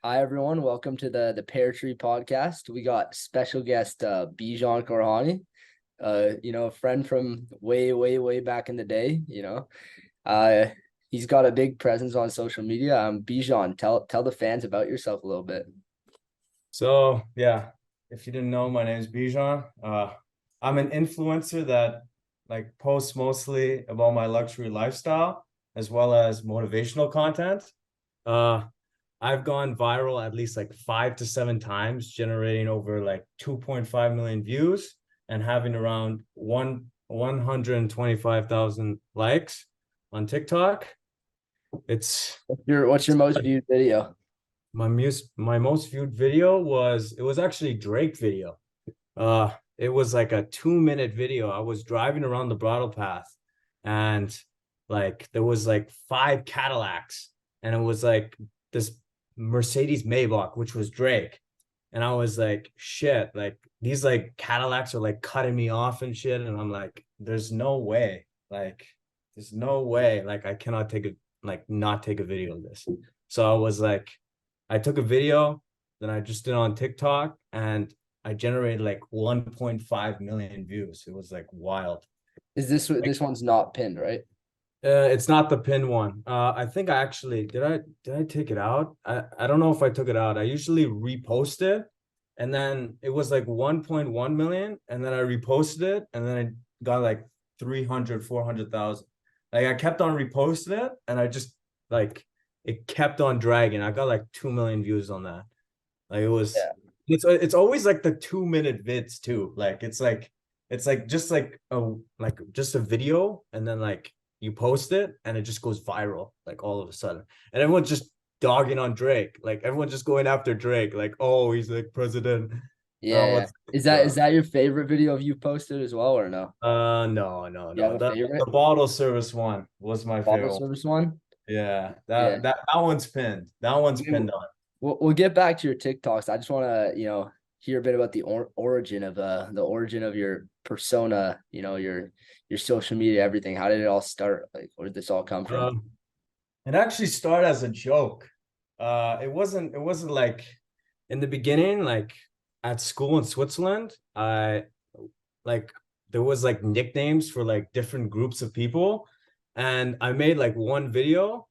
Hi everyone, welcome to the Pear Tree podcast. We got special guest Bijan Korhani, a friend from way back in the day, Uh he's got a big presence on social media. Bijan, tell the fans about yourself a little bit. So yeah, if you didn't know, my name is Bijan. I'm an influencer that posts mostly about my luxury lifestyle as well as motivational content. Uh, I've gone viral at least like 5 to 7 times, generating over like 2.5 million views and having around 125,000 likes on TikTok. It's What's your most viewed video? my most viewed video was actually Drake video. It was like a 2 minute video. I was driving around the bridle path and like there was like five Cadillacs and it was like this Mercedes Maybach, which was Drake. And I was like, shit, like these like Cadillacs are like cutting me off and shit. And I'm like, there's no way. There's no way. Like I cannot not take a video of this. So I was like, I took a video, then I just did it on TikTok and I generated like 1.5 million views. It was like wild. This one's not pinned, right? It's not the pin one. I think I actually did I take it out? I don't know if I took it out. I usually repost it, and then it was like 1.1 million, and then I reposted it, and then I got like 300, 400,000. Like I kept on reposting it, and I just like it kept on dragging. I got like 2 million views on that. Like Yeah. it's always like the 2 minute vids too. It's like just a video and then like you post it and it just goes viral like all of a sudden. And everyone's just dogging on Drake. Like everyone's just going after Drake. Like, oh, he's like president. Yeah. What's Is that your favorite video you posted as well or no? You have no. a The favorite? bottle service one was my Bottle favorite one. service one? Yeah, Yeah. that one's pinned. That one's pinned on. We'll get back to your TikToks. I just want to, hear a bit about the origin of your persona, your social media, everything. How did it all start? Like, where did this all come from? Um, It actually started as a joke. It wasn't like in the beginning, like at school in Switzerland, I like there was like nicknames for like different groups of people. And I made like one video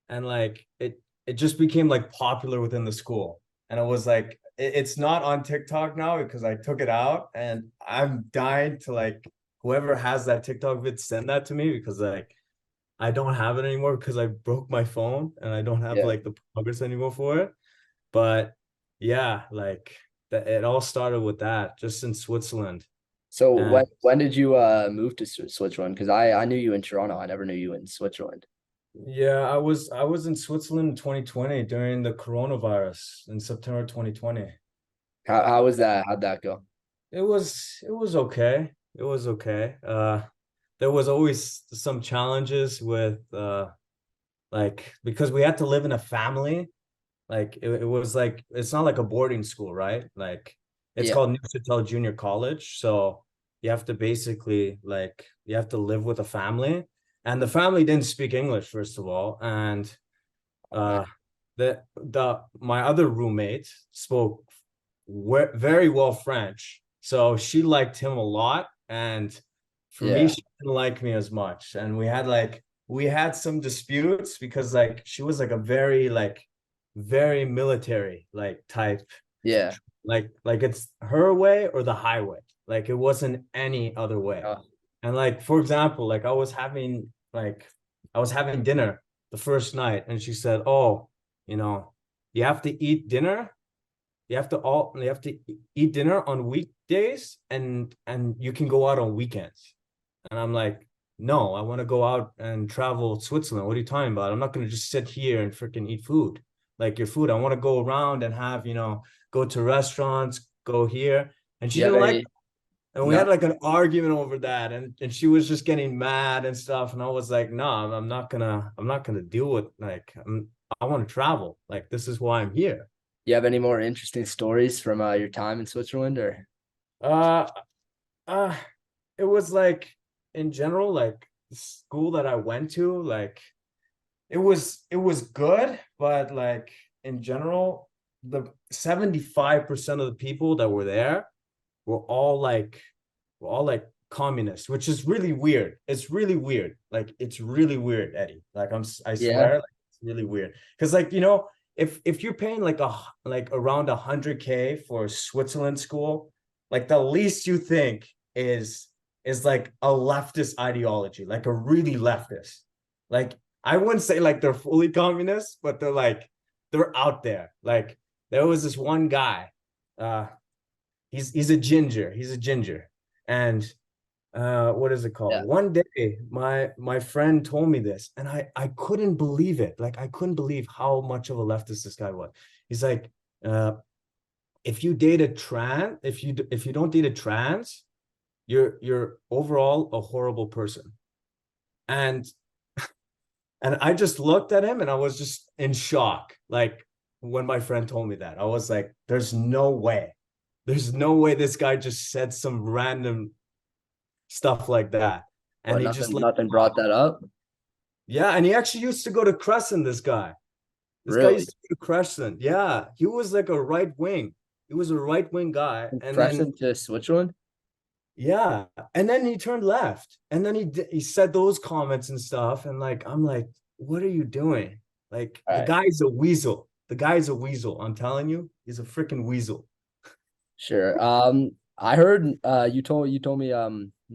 and like it just became like popular within the school. And it was like it's not on TikTok now because I took it out and I'm dying to like whoever has that TikTok vid send that to me because like I don't have it anymore because I broke my phone and I don't have Yeah. like the progress anymore for it. But yeah, like that it all started with that just in Switzerland. So And when did you move to Switzerland? Because I knew you in Toronto. I never knew you in Switzerland. yeah, I was in Switzerland in 2020 during the coronavirus in September 2020. How was that? How'd that go? It was okay. It was okay. There was always some challenges with like because we had to live in a family. Like it was like it's not like a boarding school, right? Like it's Yeah. called Neuchatel Junior College. So you have to basically like you have to live with a family. And the family didn't speak English, first of all. And Okay. uh the my other roommate spoke very well French. So she liked him a lot. And for me, Yeah. she didn't like me as much. And we had some disputes because like she was like a very military like type, Yeah. like it's her way or the highway. Like it wasn't any other way. Uh, And like for example, like I was having dinner the first night and she said, "Oh, you know, you have to eat dinner. You have to eat dinner on weekdays and you can go out on weekends." And I'm like, "No, I want to go out and travel Switzerland. What are you talking about? I'm not going to just sit here and freaking eat food. Like your food. I want to go around and have, go to restaurants, go here." And she you have didn't like any? and we No. had like an argument over that and she was just getting mad and stuff and I was like, "No, I'm not gonna deal with like I want to travel. Like this is why I'm here." You have any more interesting stories from your time in Switzerland or? Uh uh it was like in general, like the school that I went to, like it was good, but like in general, the 75% of the people that were there were all like communists, which is really weird. It's really weird. Like it's really weird, Eddie. Like I Yeah. swear, like it's really weird. Because like if you're paying like around 100K for Switzerland school, like the least you think is like a leftist ideology, like a really leftist. Like I wouldn't say like they're fully communist, but they're out there. Like there was this one guy, uh, he's a ginger. He's a ginger. And what is it called? Yeah. One day my friend told me this, and I couldn't believe it. Like I couldn't believe how much of a leftist this guy was. He's like, uh, if you date a trans, if you don't date a trans, you're overall a horrible person. And I just looked at him and I was just in shock. Like when my friend told me that, I was like, there's no way. There's no way this guy just said some random stuff like that. And What, he just like, nothing brought that up? yeah. And he actually used to go to Crescent, this guy. This guy Really? used to go to Crescent. Yeah. He was like a right wing. He was a right wing guy. From And then, Crescent to Switzerland? yeah. And then he turned left. And then he said those comments and stuff. And like, I'm like, what are you doing? Like, All the right. guy's a weasel. The guy's a weasel. I'm telling you, he's a freaking weasel. Sure. I heard you told me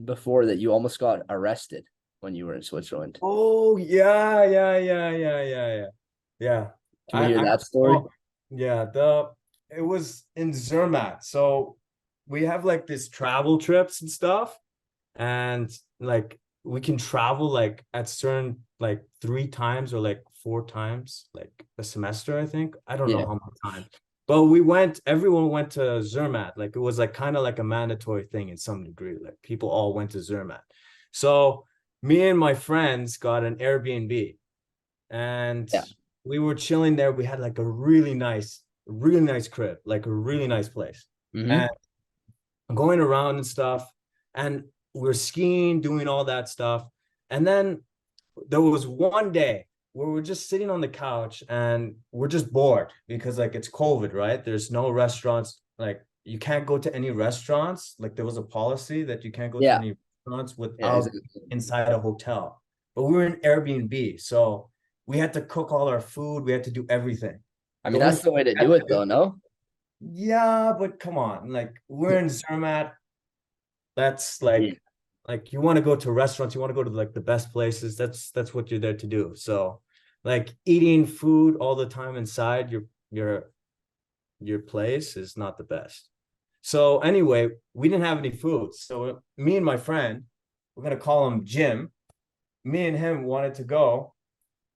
before that you almost got arrested when you were in Switzerland. Oh, yeah, yeah, yeah, yeah, yeah, yeah. Yeah. Can we I hear that actually, story? yeah, it was in Zermatt. So we have like this travel trips and stuff, and like we can travel like at certain like 3 times or like 4 times like a semester, I think. I don't know Yeah. how many times. But everyone went to Zermatt. Like it was like kind of like a mandatory thing in some degree. Like people all went to Zermatt. So me and my friends got an Airbnb, and Yeah. we were chilling there. We had like a really nice crib, like a really nice place. Mm-hmm. And going around and stuff. And we're skiing, doing all that stuff. And then there was one day where we're just sitting on the couch and we're just bored because like it's COVID, right? There's no restaurants. Like you can't go to any restaurants. Like there was a policy that you can't go to Yeah. any restaurants Yeah. without inside a hotel. But we were in Airbnb, so we had to cook all our food. We had to do everything. I The mean, only that's thing the way we to had do to it do, though, no? yeah, but come on, like we're in Zermatt. That's Yeah. like you want to go to restaurants, you want to go to like the best places. That's what you're there to do. So like eating food all the time inside your place is not the best. So anyway, we didn't have any food. So me and my friend, we're gonna call him Jim. Me and him wanted to go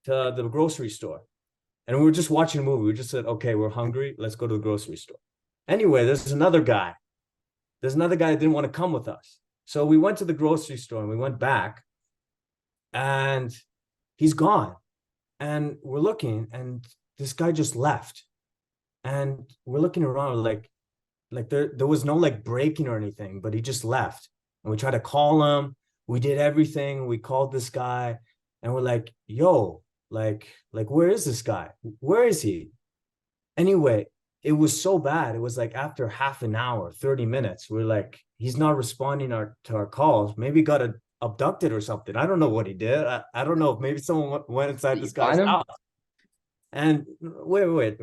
to the grocery store. And we were just watching a movie. We just said, okay, we're hungry. Let's go to the grocery store. Anyway, there's another guy. There's another guy that didn't want to come with us. So we went to the grocery store and we went back, and he's gone. And we're looking, and this guy just left. And we're looking around like there was no like breaking or anything, but he just left. And we tried to call him. We did everything. We called this guy, and we're like, yo, like where is this guy? Where is he? Anyway, it was so bad. It was like after half an hour, 30 minutes, we're like, he's not responding to our calls. Maybe got abducted or something. I don't know what he did. I don't know if maybe someone went inside Did you this guy's find him? house. And wait.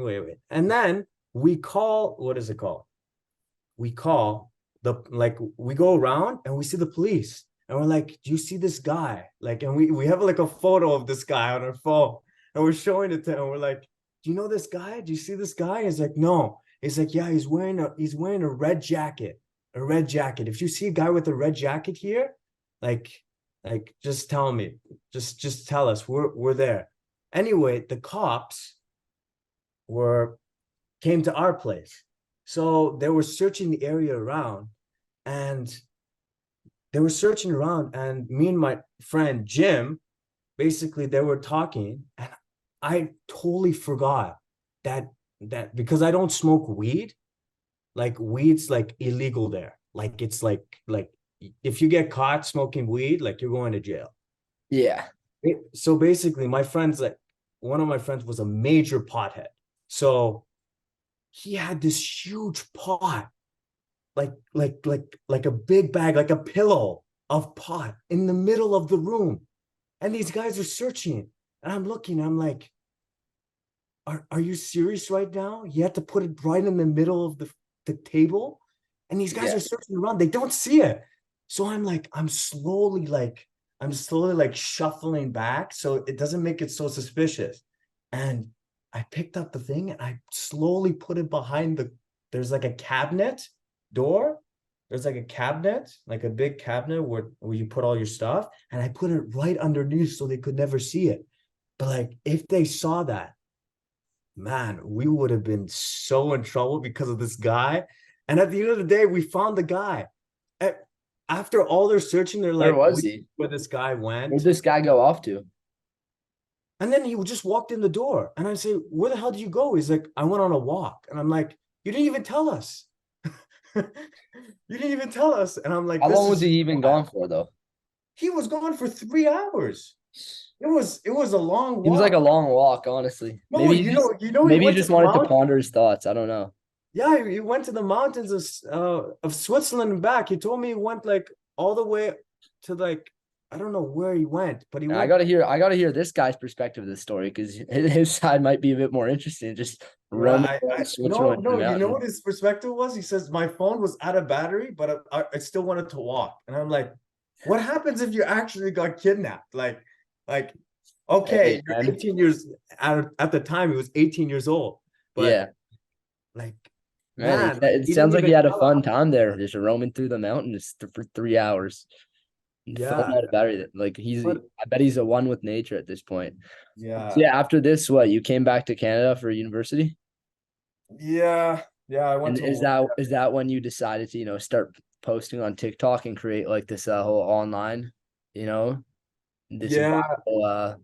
And then we call, what is it called? We call we go around and we see the police. And we're like, do you see this guy? Like, and we have like a photo of this guy on our phone. And we're showing it to him. We're like, do you know this guy? Do you see this guy? He's like, no. He's like, yeah, he's wearing a red jacket. A red jacket. If you see a guy with a red jacket here, like, just tell me. Just tell us. We're there. Anyway, the cops were came to our place. So they were searching the area around, and me and my friend Jim, basically they were talking, and I totally forgot that because I don't smoke weed, like weed's like illegal there. Like it's like if you get caught smoking weed, like you're going to jail. Yeah. So basically, my friends, like one of my friends was a major pothead. So he had this huge pot, like a big bag, like a pillow of pot in the middle of the room. And these guys are searching it. And I'm looking, I'm like, are you serious right now? You had to put it right in the middle of the table. And these guys Yeah. are searching around. They don't see it. So I'm like, I'm slowly like shuffling back so it doesn't make it so suspicious. And I picked up the thing and I slowly put it behind there's like a cabinet door. There's like a cabinet, like a big cabinet where you put all your stuff. And I put it right underneath so they could never see it. But like if they saw that, man, we would have been so in trouble because of this guy. And at the end of the day, we found the guy. After all their searching, they're Where like, was he? where this guy Where'd went. this guy go off to? And then he just walked in the door. And I say, where the hell did you go? He's like, I went on a walk. And I'm like, you didn't even tell us. You didn't even tell us. And I'm like, How this long was is he even wild. gone for though? He was gone for 3 hours. It was a long It was like a walk. long walk, honestly. No, he Maybe he went to just the wanted to mountain. ponder his thoughts. I don't know. Yeah, he went to the mountains of Switzerland and back. He told me he went like all the way to like I don't know where he went, but he And went. I gotta hear this guy's perspective of the story because his side might be a bit more interesting. Just roaming Right, around no, Switzerland in the no. You know mountains. what his perspective was? He says my phone was out of battery, but I still wanted to walk. And I'm like, what happens if you actually got kidnapped? Like, okay, Hey, you're man. 18 years at the time. He was 18 years old, but Yeah, like, man. man, like It he didn't sounds like he even had a tell us. fun time there, just roaming through the mountains for 3 hours. And phone Yeah, out of battery. Like but I bet he's a one with nature at this point. So yeah, yeah, after this, what you came back to Canada for university? yeah, yeah. I went And to is that when you decided to, start posting on TikTok and create like this whole online, you know, this yeah, viral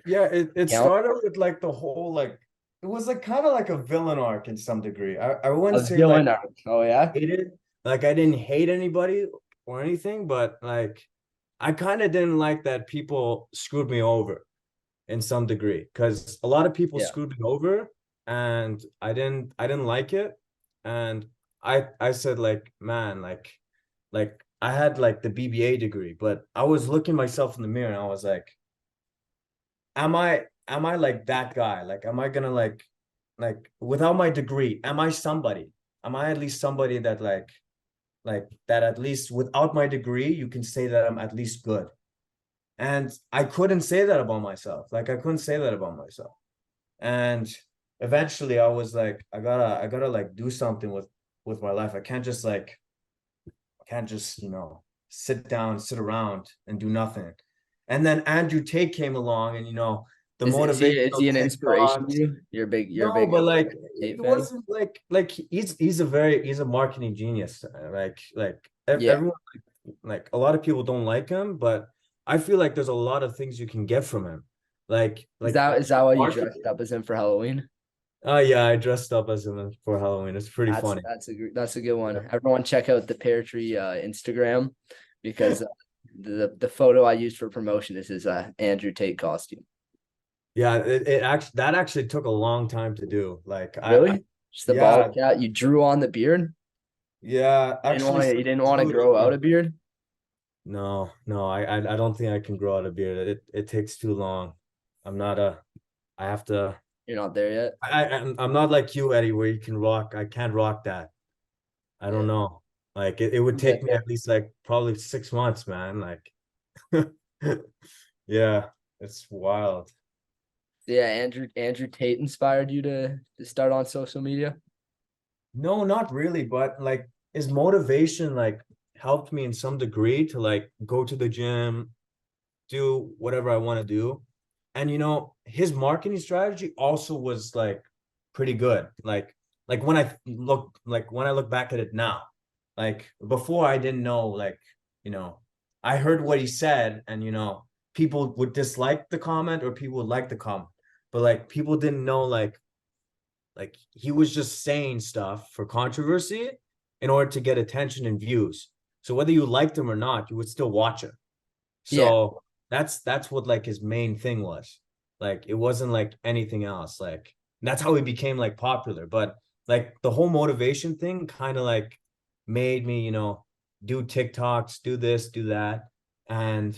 yeah. It account started with like the whole like it was like kind of like a villain arc in some degree. I wouldn't of say like villain art. Oh yeah? hated. Like I didn't hate anybody or anything, but like I kind of didn't like that people screwed me over in some degree because a lot of people Yeah. screwed me over and I didn't like it. And I said like, man, like I had like the BBA degree, but I was looking myself in the mirror and I was like, am I like that guy? Like am I gonna like without my degree, am I somebody? Am I at least somebody that like that at least without my degree you can say that I'm at least good? And I couldn't say that about myself. Like I couldn't say that about myself. And eventually I was like I gotta like do something with my life. I can't just sit down, sit around and do nothing. And then Andrew Tate came along and the Is motivational he an inspiration to TikToks. you? You're a No, big but like Tate it fan? wasn't like he's a marketing genius. Yeah. Everyone like a lot of people don't like him, but I feel like there's a lot of things you can get from him. Like Is that why you marketing. dressed up as him for Halloween? Oh yeah, I dressed up as him for Halloween. It's pretty funny. That's a good Yeah. one. Everyone check out the Pear Tree Instagram because the photo I used for promotion is his Andrew Tate costume. Yeah, it actually took a long time to do. Like I Really? Just the bald yeah, cat. You drew on the beard. yeah, actually You didn't want to drew grow out it. a beard. No, I don't think I can grow out a beard. It takes too long. I'm not a I have to You're not there yet. I'm not like you, Eddie, where you can rock. I can't rock that. I don't Yeah. know. Like it would Yeah. take me at least like probably 6 months, man. Like yeah, it's wild. Yeah, Andrew Tate inspired you to start on social media. No, not really, but like his motivation like helped me in some degree to like go to the gym, do whatever I want to do. And his marketing strategy also was like pretty good. Like when I look back at it now, like before I didn't know you know, I heard what he said and people would dislike the comment or people would like the comment. But like people didn't know like he was just saying stuff for controversy in order to get attention and views. So whether you liked him or not, you would still watch it. Yeah. So that's what like his main thing was. Like it wasn't like anything else. Like that's how he became like popular. But like the whole motivation thing kind of like made me, do TikToks, do this, do that. And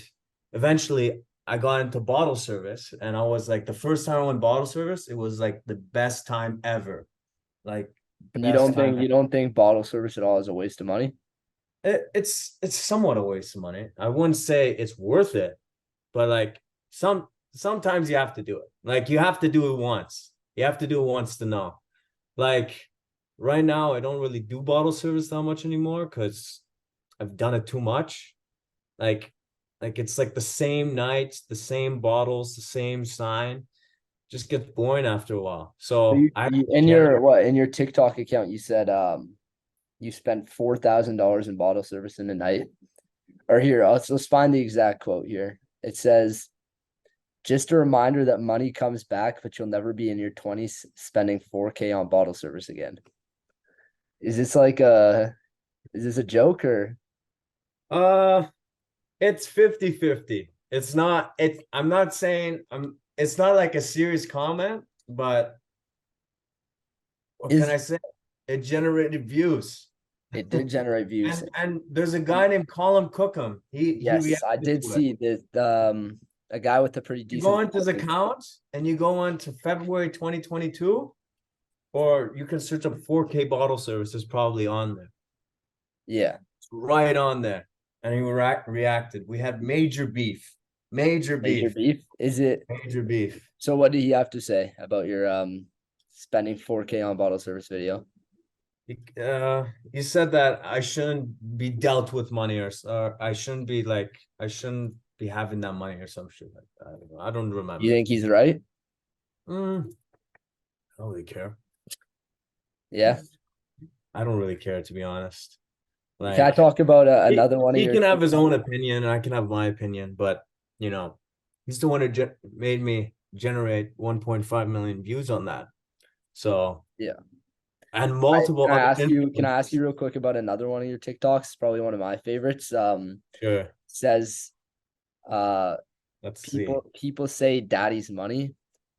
eventually I got into bottle service, and I was like, the first time I went bottle service, it was like the best time ever. Like And you best don't time think ever. you don't think bottle service at all is a waste of money? It's somewhat a waste of money. I wouldn't say it's worth it, but like sometimes you have to do it. Like you have to do it once. You have to do it once to know. Like right now, I don't really do bottle service that much anymore because I've done it too much. Like, like it's like the same nights, the same bottles, the same sign. Just gets boring after a while. So So I in generate. your what in your TikTok account you said you spent $4,000 in bottle service in a night. Or here, let's find the exact quote here. It says, just a reminder that money comes back, but you'll never be in your 20s spending 4K on bottle service again. Is this like is this a joke or Uh, it's 50-50. I'm not saying it's not like a serious comment, but what can is I say? It generated views. it did generate views? And there's a guy named Colin Cookham. He Yes, I reacted did to it. see that a guy with a pretty You go decent into his following. account and you go on to February 2022, or you can search up 4K bottle service is probably on there. Yeah, It's right on there. And he reacted. We had major beef. Major major beef. beef. Is it Major beef. so what did he have to say about your spending 4K on bottle service video? He said that I shouldn't be dealt with money, or I shouldn't be having that money or some shit like that. I don't You remember. think he's right? I don't really care. Yeah. I don't really care, to be honest. Can I Like talk about he, another one of he your can have his TikTok? own opinion, and I can have my opinion, but you know, he's the one who made me generate 1.5 million views on that. So, Yeah. and multiple other Can I ask you influencers. real quick about another one of your TikToks? Probably one of my favorites. Sure. Says uh Let's see. people say daddy's money.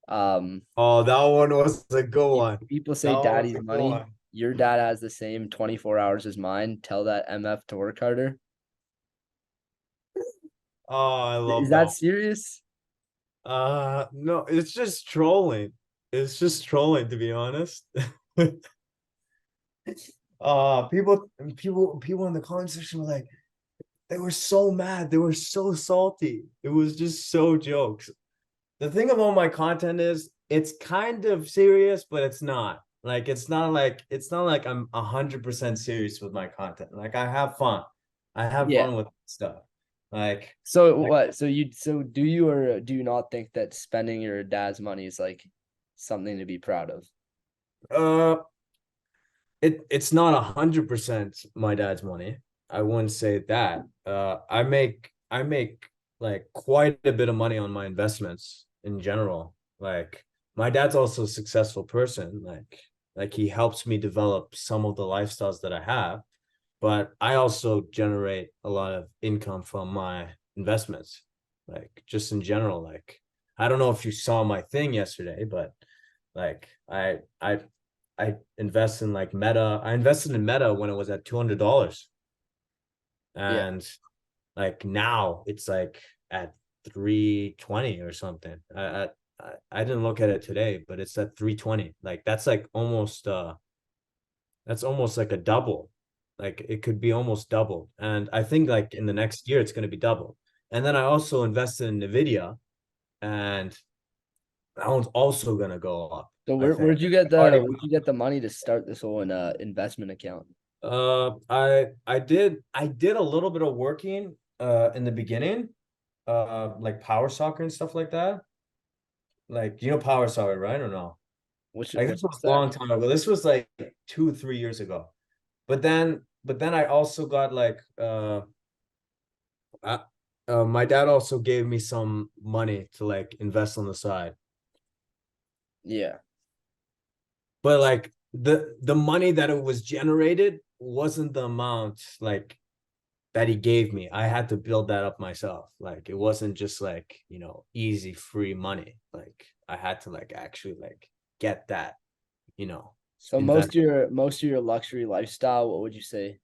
Um Oh, that one was a good one. people That say one was daddy's a good money. one. Your dad has the same 24 hours as mine. Tell that MF to work harder. Oh, I Is love that that. serious? No, it's just trolling. It's just trolling, to be honest. People in the comment section were like, they were so mad. They were so salty. It was just so jokes. The thing about my content is it's kind of serious, but it's not. Like it's not like I'm 100% serious with my content. Like I have fun. I have Yeah. fun with stuff. Like, So like what? So do you or do you not think that spending your dad's money is like something to be proud of? uh it's not 100% my dad's money. I wouldn't say that. I make like quite a bit of money on my investments in general. Like my dad's also a successful person. Like he helps me develop some of the lifestyles that I have, but I also generate a lot of income from my investments. Like just in general, like I don't know if you saw my thing yesterday, but like I invest in like Meta. I invested in Meta when it was at $200, Yeah. and like now it's like at 320 or something. I didn't look at it today, but it's at 320. Like that's almost like a double. Like it could be almost double. And I think like in the next year it's going to be double. And then I also invested in Nvidia, and that one's also going to go up, So I think. where'd you get the money to start this whole investment account? I did a little bit of working in the beginning, like power soccer and stuff like that. Like power soccer, right? Or no? Like this What's was a that? long time ago. This was like 2 3 years ago. But then I also got like uh, my dad also gave me some money to like invest on the side. Yeah. But like the money that it was generated wasn't the amount like that he gave me. I had to build that up myself. Like it wasn't just like, easy free money. Like I had to like actually like get that, you know. So invest. most of your luxury lifestyle, what would you say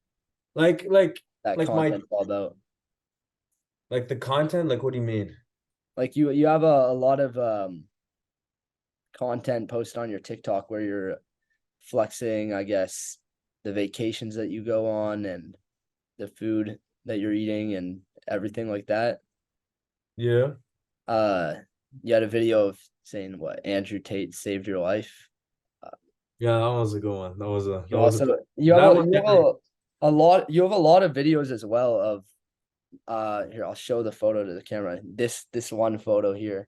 Like like that like my content's all about? like the content, like what do you mean? Like you have a lot of content posted on your TikTok where you're flexing, I guess, the vacations that you go on and the food that you're eating and everything like that. Yeah. Uh, you had a video of saying what Andrew Tate saved your life. Uh, Yeah, that was a good one. you That was a also you have that a one hit me. you have a lot of videos as well of here I'll show the photo to the camera. This one photo here.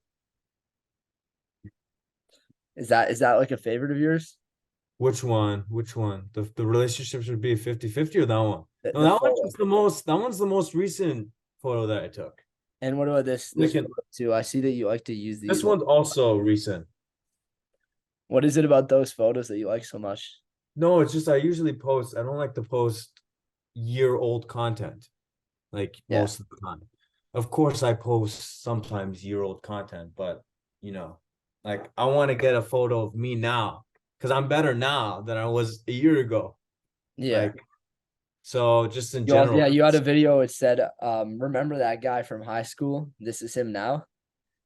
Is that like a favorite of yours? Which one? Which one? The relationship should be 50-50 or that one? No, The that one's photo. just the most that one's the most recent photo that I took. And what about this Like photo too? I see that you like to use this these. one's also recent. What is it about those photos that you like so much? No, it's just I usually post, I don't like to post year-old content like Yeah. most of the time. Of course, I post sometimes year-old content, but you know, like I want to get a photo of me now because I'm better now than I was a year ago. Yeah. Like, so just in You also, general, yeah, you had a video. It said, remember that guy from high school? This is him now.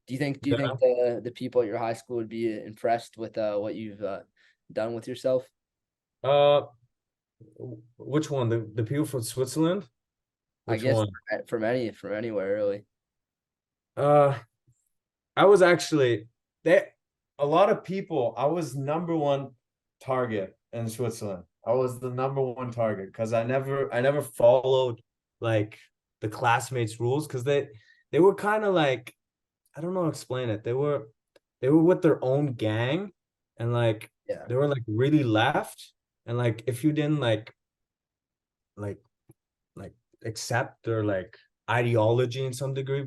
Do you think yeah. the people at your high school would be impressed with what you've done with yourself? Uh, which one? The people from Switzerland? I Which guess one? from anywhere really. Uh, I was actually they a lot of people. I was number one target in Switzerland. I was the number one target because I never followed like the classmates' rules because they were kind of like I don't know how to explain it. They were with their own gang and like Yeah. they were like really left and like if you didn't like like accept their like ideology in some degree.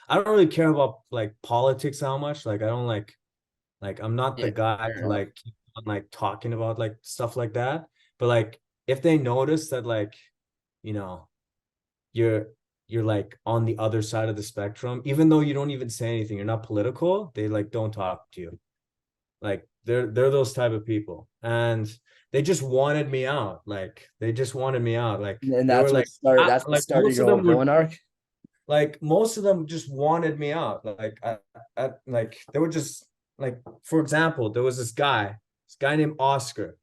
I don't really care about like politics how much. Like I don't like I'm not Yeah. the guy Fair to enough. like keep on like talking about like stuff like that. But like if they notice that like, you know, you're you're like on the other side of the spectrum, even though you don't even say anything, you're not political, they like don't talk to you. Like they're those type of people. And they just wanted me out. Like they just wanted me out. Like And they were like that's what like started your whole villain arc. most of them just wanted me out. Like like they were just like for example, there was this guy named Oscar,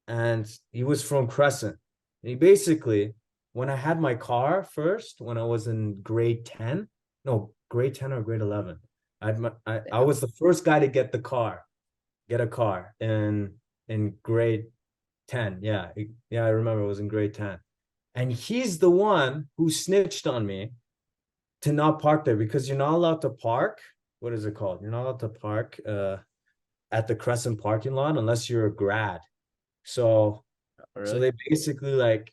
and he was from Crescent. And he basically, when I had my car first, when I was in grade 10, no, grade 10 or grade 11, I Yeah. was the first guy to get a car in grade 10. Yeah, yeah, I remember it was in grade 10. And he's the one who snitched on me to not park there because you're not allowed to park. What is it called? You're not allowed to park at the Crescent parking lot unless you're a grad. So Oh, so really? they basically like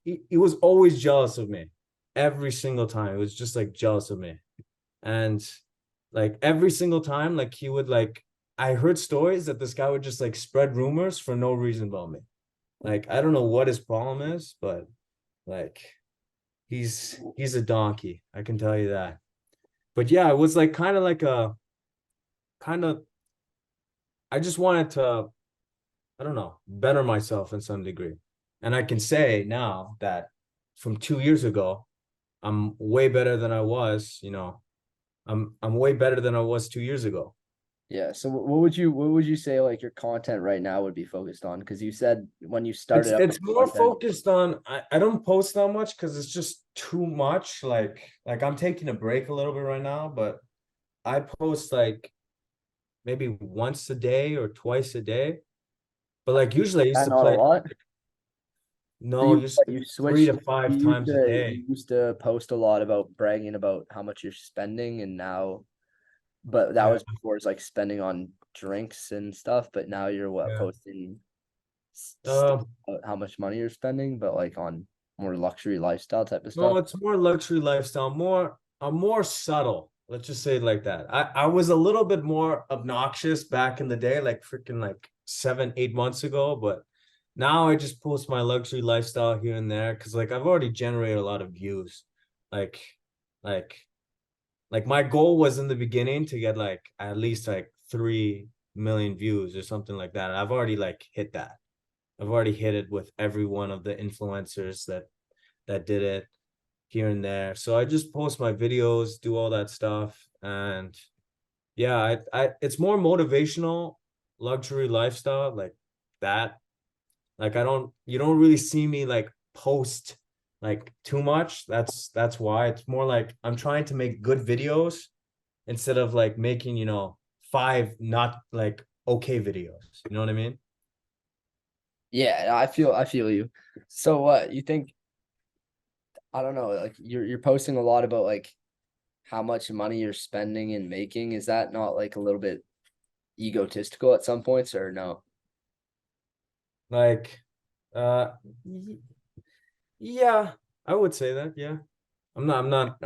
he was always jealous of me every single time. It was just like jealous of me. And like every single time, like he would like I heard stories that this guy would just like spread rumors for no reason about me. Like I don't know what his problem is, but like he's a donkey. I can tell you that. But yeah, it was like kind of like a kind of I just wanted to I don't know, better myself in some degree. And I can say now that from 2 years ago, I'm way better than I was, you know. I'm way better than I was 2 years ago. Yeah. So what would you say like your content right now would be focused on? Because you said when you It's started up it's with more content. focused on I don't post that much because it's just too much. Like I'm taking a break a little bit right now, but I post like maybe once a day or twice a day. But like usually I used That to not a play lot. So no, you used to you three switched. to five times a You day. used to post a lot about bragging about how much you're spending, and now, but that Yeah, was before it's like spending on drinks and stuff. But now you're what yeah. posting stuff Uh, about how much money you're spending, but like on more luxury lifestyle type of no, stuff. it's more luxury lifestyle, more subtle. Let's just say it like that. I was a little bit more obnoxious back in the day, like freaking like 7, 8 months ago, but now I just post my luxury lifestyle here and there because like I've already generated a lot of views. Like, like, like my goal was in the beginning to get like at least like three. million views or something like that. I've already like hit that. I've already hit it with every one of the influencers that did it here and there. So I just post my videos, do all that stuff, and yeah, I it's more motivational, luxury lifestyle like that. Like you don't really see me like post like too much. That's why it's more like I'm trying to make good videos instead of like making, five not like okay videos. You know what I mean? Yeah, I feel you. So what you think? I don't know. Like you're posting a lot about like how much money you're spending and making. Is that not like a little bit egotistical at some points, or no? Like, uh, yeah, I would say that. Yeah, I'm not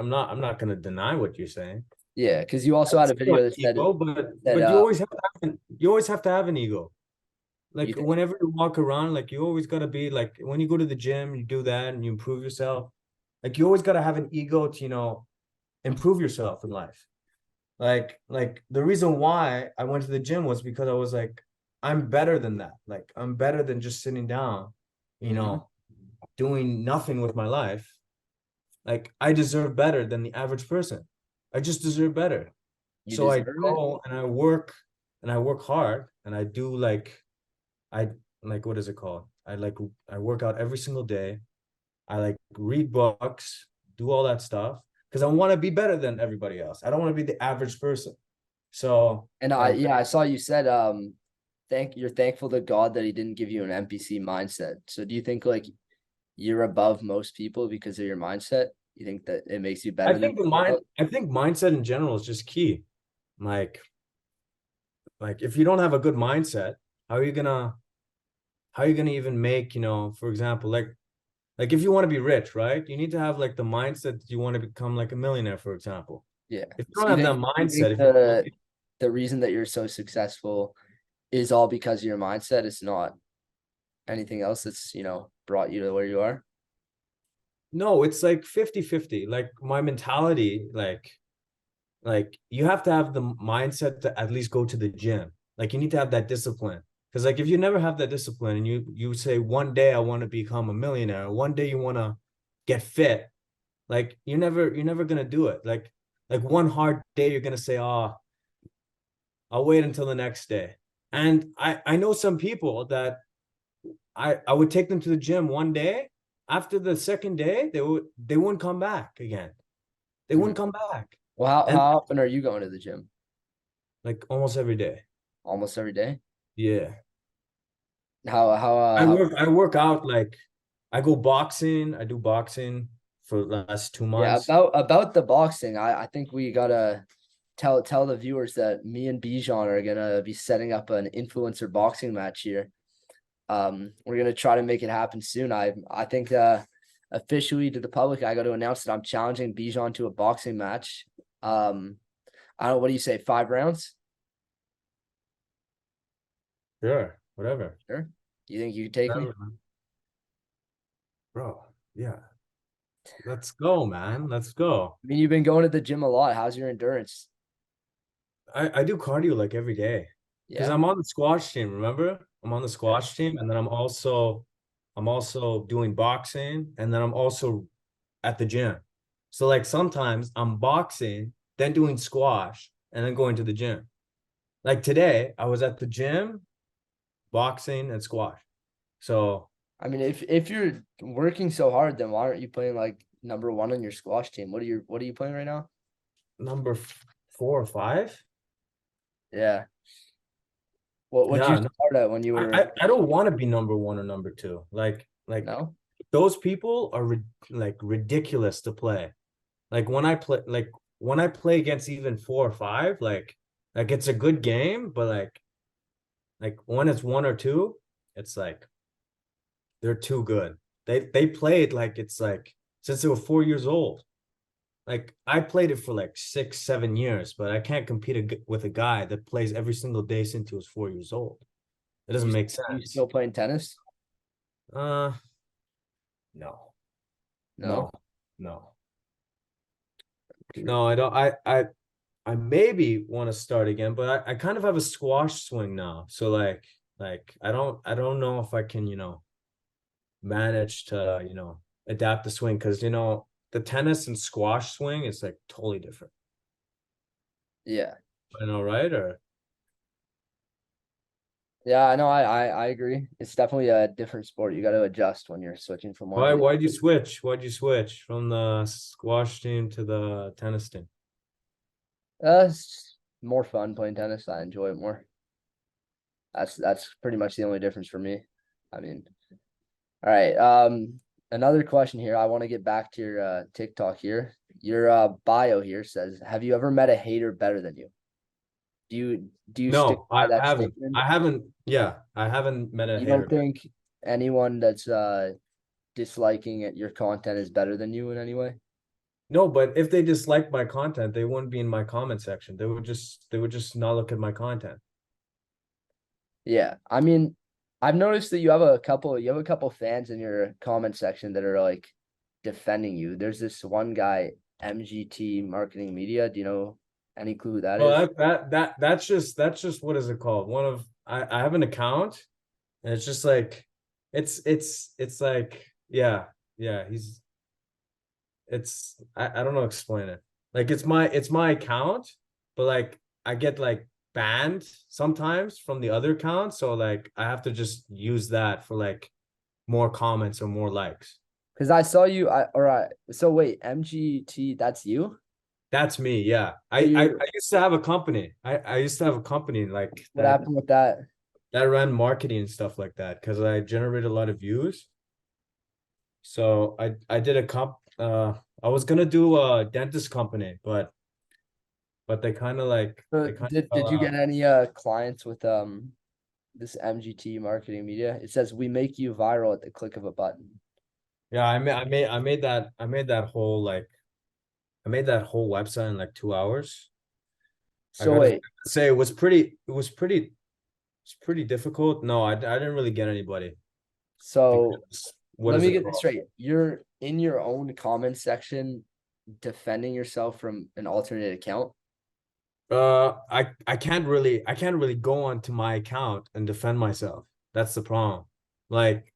gonna deny what you're saying. Yeah, because you also had It's a like video that said ego, that but you always have to have an ego. you Like think whenever you walk around, like you always gotta be like when you go to the gym, you do that and you improve yourself. Like you always gotta have an ego to, improve yourself in life. Like the reason why I went to the gym was because I was like, I'm better than that. Like I'm better than just sitting down, you Mhm. know, doing nothing with my life. Like I deserve better than the average person. I just deserve better. You So I deserve it? go and I work hard and I do I like what is it called? I work out every single day. I like read books, do all that stuff because I want to be better than everybody else. I don't want to be the average person. So And like yeah, I saw you said you're thankful to God that he didn't give you an NPC mindset. So do you think like you're above most people because of your mindset? You think that it makes you better than I think mindset in general is just key. Like like if you don't have a good mindset, how are you gonna how are you gonna even make, for example, like if you want to be rich, right? You need to have like the mindset that you want to become like a millionaire, for example. Yeah. If you So don't have that you mindset, think if you the reason that you're so successful is all because of your mindset? It's not anything else that's, brought you to where you are? no, it's like 50-50. Like my mentality, like you have to have the mindset to at least go to the gym. Like you need to have that discipline. Because like if you never have that discipline and you say one day I want to become a millionaire, one day you want to get fit, like you're never gonna do it. Like one hard day you're gonna say, oh, I'll wait until the next day. And I know some people that I would take them to the gym one day. After the second day, they wouldn't come back again. They Mhm. wouldn't come back. Well, And how often are you going to the gym? like almost every day. Almost every day? Yeah. How I work out like I go boxing. I do boxing for the last two yeah, months. about the boxing, I think we gotta tell the viewers that me and Bijan are gonna be setting up an influencer boxing match here. We're gonna try to make it happen soon. I think officially to the public, I got to announce that I'm challenging Bijan to a boxing match. I don't know, what do you say, 5 rounds? Sure, whatever. Sure. You think you could take me? Whatever, bro. Yeah. Let's go, man. Let's go. I mean, you've been going to the gym a lot. How's your endurance? I do cardio like every day because Yeah. I'm on the squash team. Remember, I'm on the Yeah. squash team, and then I'm also doing boxing, and then I'm also at the gym. So like sometimes I'm boxing, then doing squash, and then going to the gym. Like today, I was at the gym, boxing, and squash. So I mean, if you're working so hard, then why aren't you playing like number one on your squash team? What are you playing right now? number 4 or 5. Yeah. What'd you Yeah, no, start at when you were I don't want to be number one or number two. Like no? those people are like ridiculous to play. Like when I play against even 4 or 5, like it's a good game, but like when it's 1 or 2, it's like they're too good. They play it like it's like since they were 4 years old. Like I played it for like 6, 7 years, but I can't compete with a guy that plays every single day since he was 4 years old. It doesn't You make you sense. still playing tennis? Uh, no, No? no, no, no. I don't. I maybe want to start again, but I kind of have a squash swing now. So I don't know if I can, manage to, adapt the swing because the tennis and squash swing is like totally different. Yeah. I know, right? Or Yeah, I know. I agree. It's definitely a different sport. You got to adjust when you're switching from one why to the. why'd you switch? Why'd you switch from the squash team to the tennis team? It's more fun playing tennis. I enjoy it more. That's pretty much the only difference for me. I mean, all right. Another question here. I want to get back to your TikTok here. Your bio here says, "Have you ever met a hater better than you?" Do you stick No, by I that haven't. statement? I haven't. Yeah, I haven't met a You don't hater. think anyone that's disliking it, your content is better than you in any way? No, but if they dislike my content, they wouldn't be in my comment section. They would just not look at my content. Yeah. I mean, I've noticed that you have a couple fans in your comment section that are like defending you. There's this one guy, MGT Marketing Media. Do you know any clue who that Well, is? that's just what is it called? I have an account and it's just like it's like yeah, I don't know how to explain it. Like it's my account, but like I get like banned sometimes from the other account, so like I have to just use that for like more comments or more likes. Because I saw you. All right. So wait, MGT, that's you? That's me, yeah. So I used to have a company. I used to have a company like what happened with that? that ran marketing and stuff like that because I generated a lot of views. So I did a comp I was gonna do a dentist company, but So they kind of did fell you get out. any clients with this MGT Marketing Media? It says we make you viral at the click of a button. Yeah, I made that whole website in like 2 hours. I So gotta wait, say it's pretty difficult. No, I didn't really get anybody so because what let is me it get this called? straight. You're in your own comment section defending yourself from an alternate account. I can't really go onto my account and defend myself. That's the problem. Like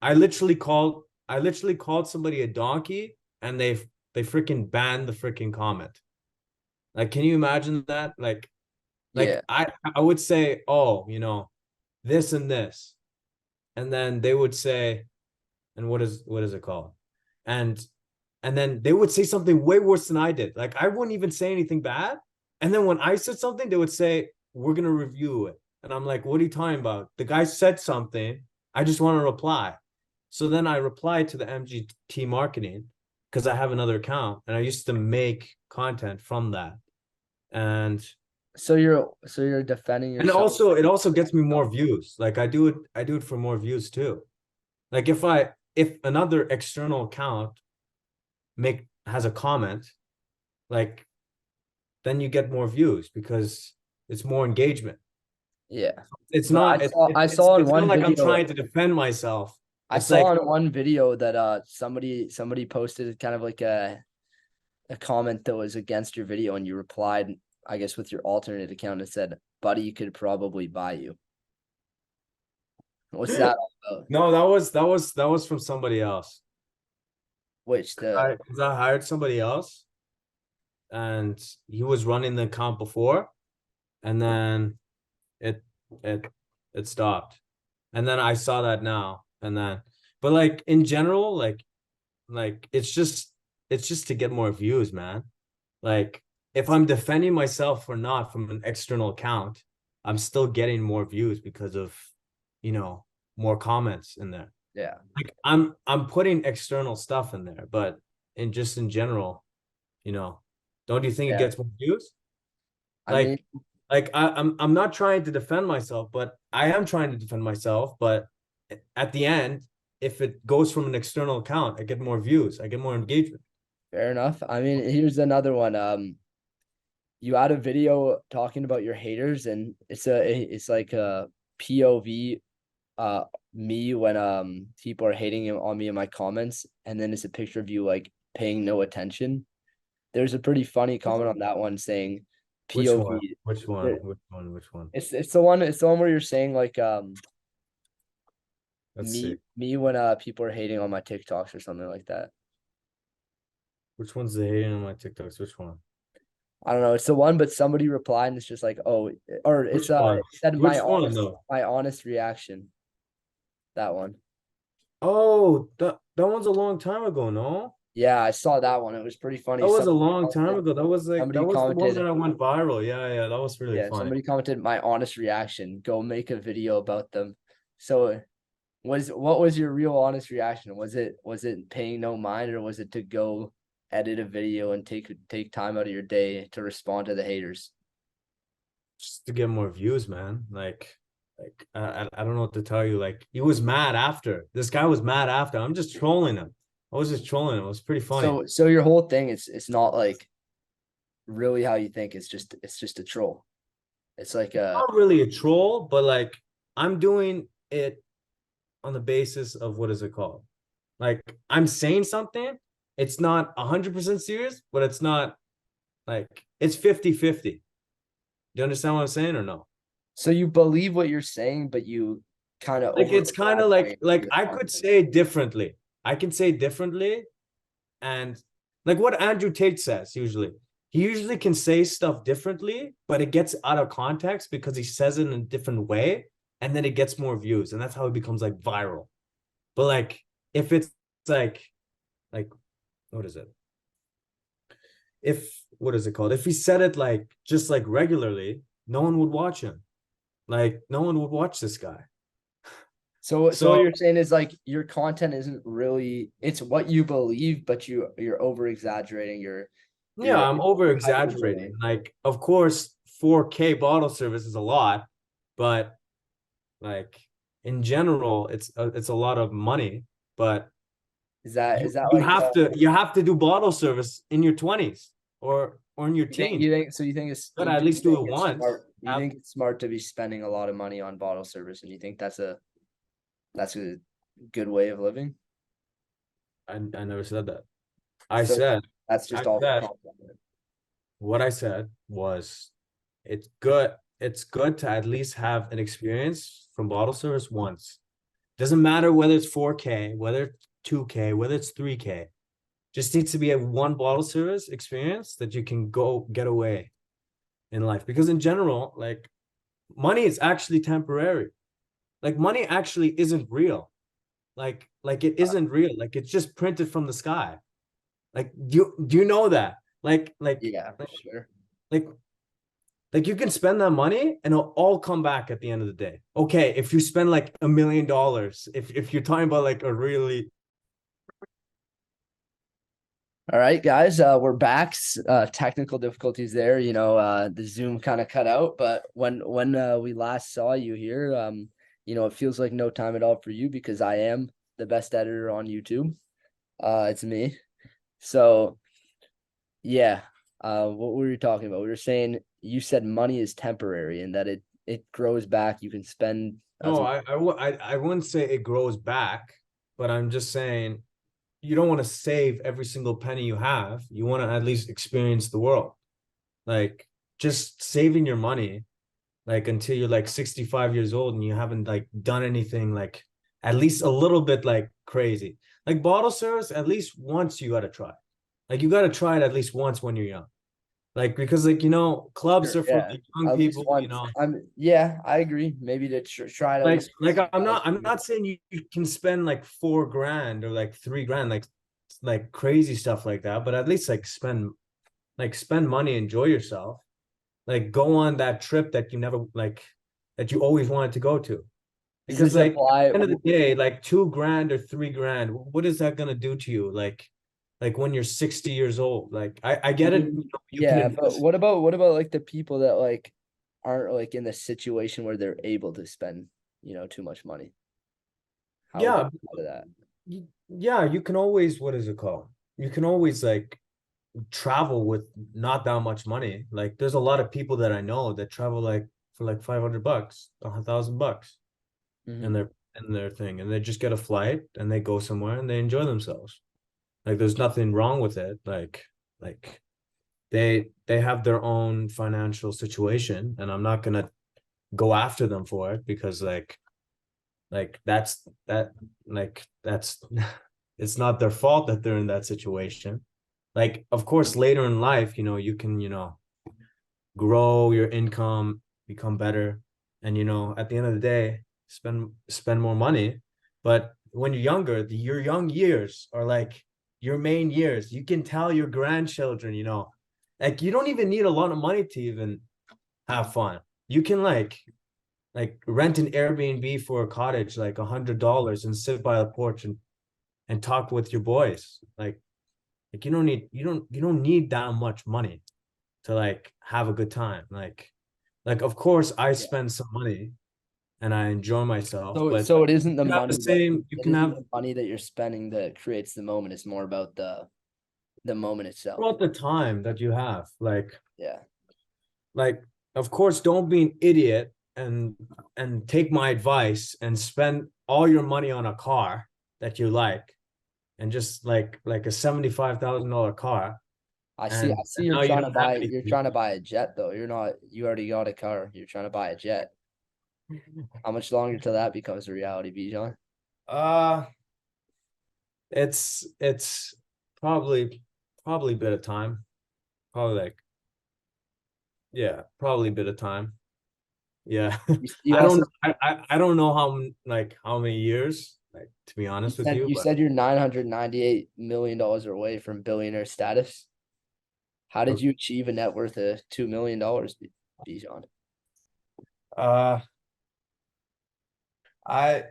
I literally called somebody a donkey and they freaking banned the freaking comment. Like, can you imagine that? Like Yeah. I would say, oh, this and this, and then they would say, and what is it called? And and then they would say something way worse than I did. Like I wouldn't even say anything bad. And then when I said something, they would say, we're gonna review it. And I'm like, what are you talking about? The guy said something. I just want to reply. So then I replied to the MGT marketing because I have another account and I used to make content from that. And So you're defending and yourself. also it also gets me more views. Like I do it for more views too. Like if another external account make has a comment, like then you get more views because it's more engagement. Yeah. It's But I not it, saw it, I it's saw in it's not one like I'm video trying to defend myself. I It's saw like, on one video that somebody posted kind of like a comment that was against your video and you replied, I guess with your alternate account and said, "Buddy could probably buy you." What's that all about? no, that was from somebody else. Which the 'Cause I hired somebody else and he was running the account before, and then it it it stopped. And then I saw that now. And then but like in general, like it's just to get more views, man. Like if I'm defending myself or not from an external account, I'm still getting more views because of, you know, more comments in there. yeah. Like I'm putting external stuff in there, but in general, you know, don't you think it Yeah. gets more views? I mean, Like I'm not trying to defend myself, but I am trying to defend myself. But at the end, if it goes from an external account, I get more views, I get more engagement. fair enough. I mean, here's another one. You had a video talking about your haters and it's like a POV uh me when people are hating on me in my comments and then it's a picture of you like paying no attention. there's a pretty funny comment on that one saying Which one? POV. Which one? Which one? Which one? It's the one where you're saying like Let's see. me when people are hating on my TikToks or something like that. Which one's the hating on my TikToks? Which one? I don't know. It's the one, but somebody replied and it's just like, oh, or Which it's one? it said Which one though? my honest reaction. That one. Oh, that one's a long time ago, no? Yeah, I saw that one. It was pretty funny. That was a long time ago. That was like that Somebody was the one commented, that I went viral. Yeah, yeah, that was really yeah, funny. somebody commented my honest reaction. Go make a video about them. So what was your real honest reaction? Was it paying no mind, or was it to go edit a video and take time out of your day to respond to the haters? Just to get more views, man. Like I don't know what to tell you. Like he was mad after. This guy was mad after. I'm just trolling him. I was just trolling him. It was pretty funny. So your whole thing it's not like really how you think. It's just a troll. It's like Not really a troll, but like I'm doing it on the basis of what is it called? Like I'm saying something. It's not 100% serious, but it's not like it's 50-50. Do you understand what I'm saying or no? so you believe what you're saying, but you kind of Like over it's kind of like I could say it differently. I can say it differently, and like what Andrew Tate says usually. He usually can say stuff differently, but it gets out of context because he says it in a different way, and then it gets more views, and that's how it becomes like viral. But like if it's like what is it? If what is it called? If he said it like just like regularly, no one would watch him. Like no one would watch this guy. So what So you're saying is like your content isn't really it's what you believe, but you're over exaggerating yeah, I'm over you're hyperbole. exaggerating. Like, of course, 4K bottle service is a lot, but like in general, it's a lot of money. But Is that you like have to do bottle service in your 20s or in your you think teens. you think so you think it's But you at do least do think it it's once. smart you think it's smart to be spending a lot of money on bottle service, and you think that's a good way of living? I never said that. I So said that's I just all for said content. what I said was it's good. It's good to at least have an experience from bottle service once. Doesn't matter whether it's 4K, whether it's 2K, whether it's 3K. Just needs to be a one bottle service experience that you can go get away in life. Because in general, like money is actually temporary. Like money actually isn't real. Like it isn't real. Like it's just printed from the sky. Like do you know that? Like like Yeah, like sure. like like you can spend that money and it'll all come back at the end of the day. Okay, if you spend like $1 million, if you're talking about like a really All right, guys, we're back. Technical difficulties there. The Zoom kind of cut out, but when we last saw you here, it feels like no time at all for you because I am the best editor on YouTube. It's me. So yeah, what were you talking about? We were saying you said money is temporary and that it grows back. You can spend as no, I wouldn't say it grows back, but I'm just saying you don't want to save every single penny you have. You want to at least experience the world. Like just saving your money like until you're like 65 years old and you haven't like done anything like at least a little bit like crazy. Like bottle service, at least once you gotta try. Like you gotta try it at least once when you're young. Like because like clubs sure, are for yeah, like young at least people, once. Yeah, I agree. Maybe to try it at like least like once or I'm twice not a I'm year. not saying you can spend like 4 grand or like 3 grand like crazy stuff like that, but at least spend money, enjoy yourself, like go on that trip that you never like that you always wanted to go to. Does Because this like at apply? the end of the day, like 2 grand or 3 grand, what is that gonna do to you? Like when you're 60 years old. Like I get it, you can Yeah, but invest. what about like the people that like aren't like in the situation where they're able to spend, too much money? How would they Yeah, get out of that? yeah, you can always, what is it called? You can always like travel with not that much money. Like there's a lot of people that I know that travel like for like $500, $1,000 Hmm. in their thing, and they just get a flight and they go somewhere and they enjoy themselves. Like there's nothing wrong with it. Like they have their own financial situation, and I'm not gonna go after them for it, because that's it's not their fault that they're in that situation. Like, of course, later in life, you can, grow your income, become better, and at the end of the day, spend more money. But when you're younger, your young years are like your main years. You can tell your grandchildren, like, you don't even need a lot of money to even have fun. You can like rent an Airbnb for a cottage, like $100, and sit by the porch and talk with your boys. Like you don't need that much money to like have a good time. Like of course I Yeah. spend some money and I enjoy myself, So but so it isn't the you have the money that same, you it can isn't have the money that you're spending that creates the moment. It's more about the moment itself. throughout the time that you have. Yeah. Like of course, don't be an idiot and take my advice and spend all your money on a car that you like, and just like a $75,000 car, I see and now you don't have you're anything. trying to buy a jet though. You already got a car. You're trying to buy a jet. How much longer till that becomes a reality, Bijan? Uh it's probably a bit of time. Probably like, yeah, probably a bit of time. Yeah. You I don't also I don't know how many years, like, to be honest with you, you but said you're $998 million away from billionaire status. How did you achieve a net worth of $2 million, Bijan? uh I